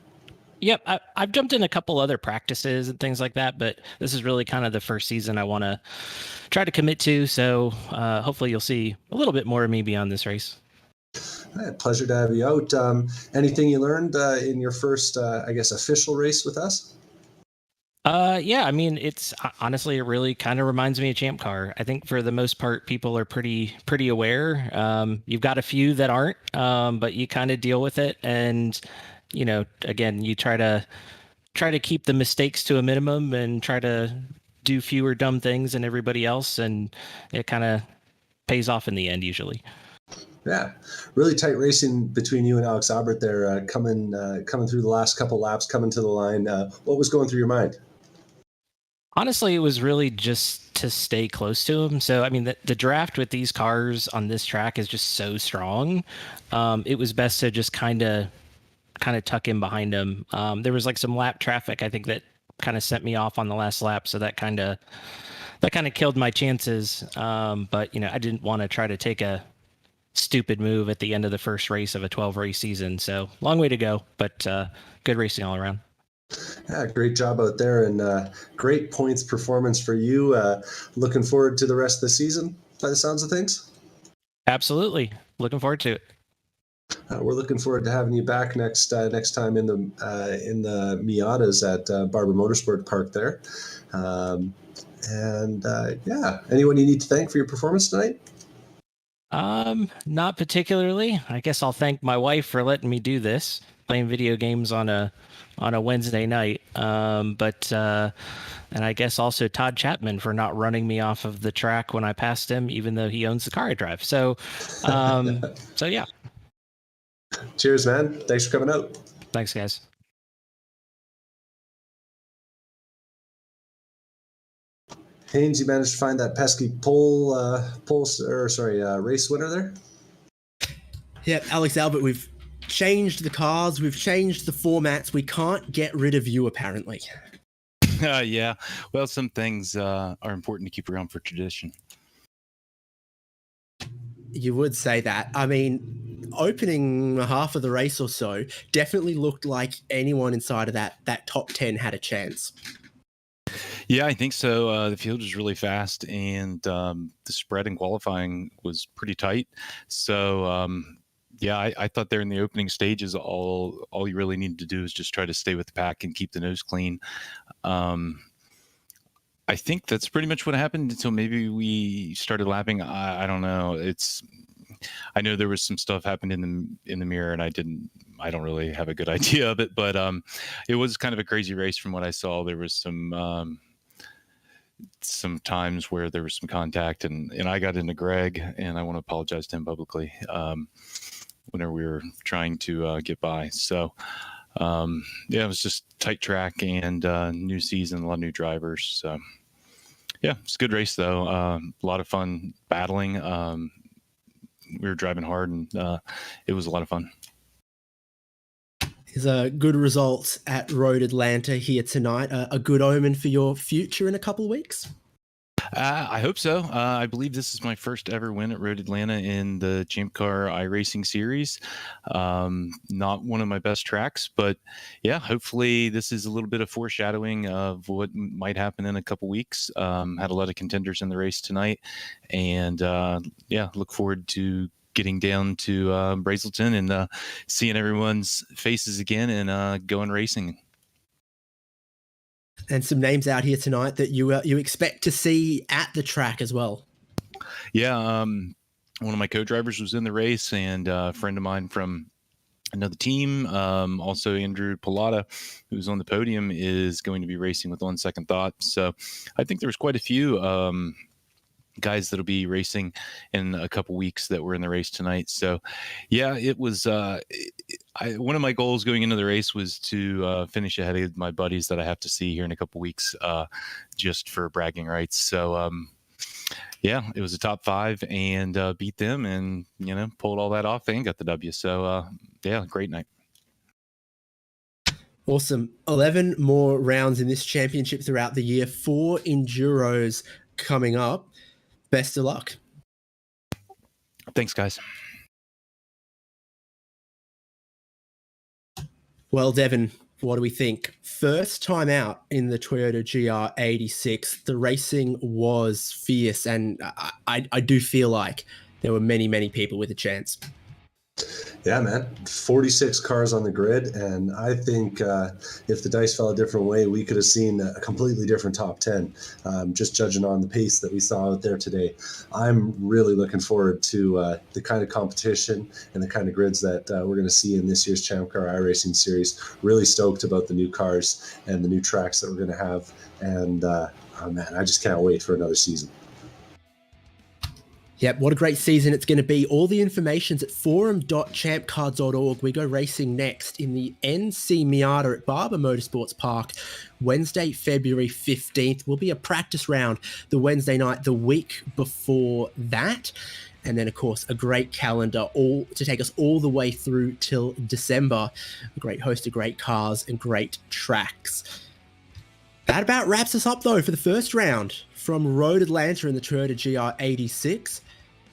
Yep, I've jumped in a couple other practices and things like that, but this is really kind of the first season I want to try to commit to. So hopefully you'll see a little bit more of me beyond this race. Pleasure to have you out. Anything you learned in your first, official race with us? Yeah, I mean, it's honestly, it really kind of reminds me of ChampCar. I think for the most part, people are pretty aware. You've got a few that aren't, but you kind of deal with it. And, again, you try to keep the mistakes to a minimum and try to do fewer dumb things than everybody else. And it kind of pays off in the end, usually. Yeah, really tight racing between you and Alex Albert there, coming through the last couple laps, coming to the line. What was going through your mind? Honestly, it was really just to stay close to him. So, I mean, the draft with these cars on this track is just so strong. It was best to just kind of tuck in behind him. There was like some lap traffic, I think, that kind of set me off on the last lap. So that kind of killed my chances. But, I didn't want to try to take a stupid move at the end of the first race of a 12 race season. So long way to go, but good racing all around. Yeah, great job out there, and great points performance for you. Looking forward to the rest of the season by the sounds of things. Absolutely. Looking forward to it. We're looking forward to having you back next time in the Miatas at Barber Motorsport Park there. Yeah, anyone you need to thank for your performance tonight? Not particularly. I guess I'll thank my wife for letting me do this, playing video games on a Wednesday night. And I guess also Todd Chapman for not running me off of the track when I passed him, even though he owns the car I drive. So yeah. Cheers, man. Thanks for coming out. Thanks, guys. Haynes, you managed to find that pesky race winner there? Yeah, Alex Albert, we've changed the cars, we've changed the formats. We can't get rid of you, apparently. Yeah. Well, some things are important to keep around for tradition. You would say that. I mean, opening half of the race or so definitely looked like anyone inside of that top 10 had a chance. Yeah, I think so. The field was really fast, and the spread in qualifying was pretty tight. So, yeah, I thought there in the opening stages, all you really needed to do is just try to stay with the pack and keep the nose clean. I think that's pretty much what happened until maybe we started lapping. I don't know. I know there was some stuff happened in the mirror, and I don't really have a good idea of it, but it was kind of a crazy race from what I saw. There was some times where there was some contact, and I got into Greg, and I want to apologize to him publicly whenever we were trying to get by. So yeah, it was just tight track and new season, a lot of new drivers. So yeah, it's a good race though. A lot of fun battling. We were driving hard, and it was a lot of fun. Is a good result at Road Atlanta here tonight. A good omen for your future in a couple of weeks? I hope so. I believe this is my first ever win at Road Atlanta in the ChampCar iRacing series. Not one of my best tracks, but yeah, hopefully this is a little bit of foreshadowing of what might happen in a couple weeks. Had a lot of contenders in the race tonight, and yeah, look forward to getting down to Brazelton and seeing everyone's faces again and going racing. And some names out here tonight that you expect to see at the track as well. Yeah, one of my co-drivers was in the race, and a friend of mine from another team, also Andrew Pilata, who's on the podium, is going to be racing with On Second Thought. So I think there was quite a few guys that'll be racing in a couple weeks that were in the race tonight. So yeah, it was one of my goals going into the race was to finish ahead of my buddies that I have to see here in a couple weeks, just for bragging rights. So yeah, it was a top 5 and beat them, and pulled all that off and got the W. So yeah, great night. Awesome. 11 more rounds in this championship throughout the year, 4 enduros coming up. Best of luck. Thanks, guys. Well, Devin, what do we think? First time out in the Toyota GR86. The racing was fierce, and I do feel like there were many, many people with a chance. Yeah, man. 46 cars on the grid, and I think if the dice fell a different way, we could have seen a completely different top 10, just judging on the pace that we saw out there today. I'm really looking forward to the kind of competition and the kind of grids that we're going to see in this year's ChampCar iRacing series. Really stoked about the new cars and the new tracks that we're going to have, and oh man, I just can't wait for another season. Yep, what a great season it's going to be. All the information's at forum.champcar.org. We go racing next in the NC Miata at Barber Motorsports Park, Wednesday, February 15th. Will be a practice round the Wednesday night, the week before that. And then, of course, a great calendar all to take us all the way through till December. A great host of great cars and great tracks. That about wraps us up, though, for the first round from Road Atlanta in the Toyota GR86.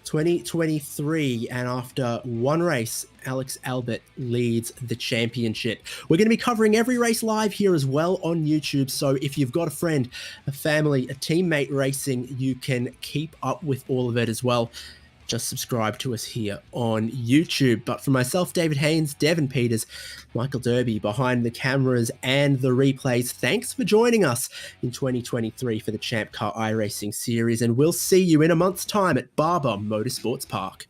2023, and after one race, Alex Albert leads the championship. We're going to be covering every race live here as well on YouTube, so if you've got a friend, a family, a teammate racing, you can keep up with all of it as well. Just subscribe to us here on YouTube. But for myself, David Haynes, Devin Peters, Michael Derby behind the cameras and the replays, thanks for joining us in 2023 for the ChampCar iRacing series, and we'll see you in a month's time at Barber Motorsports Park.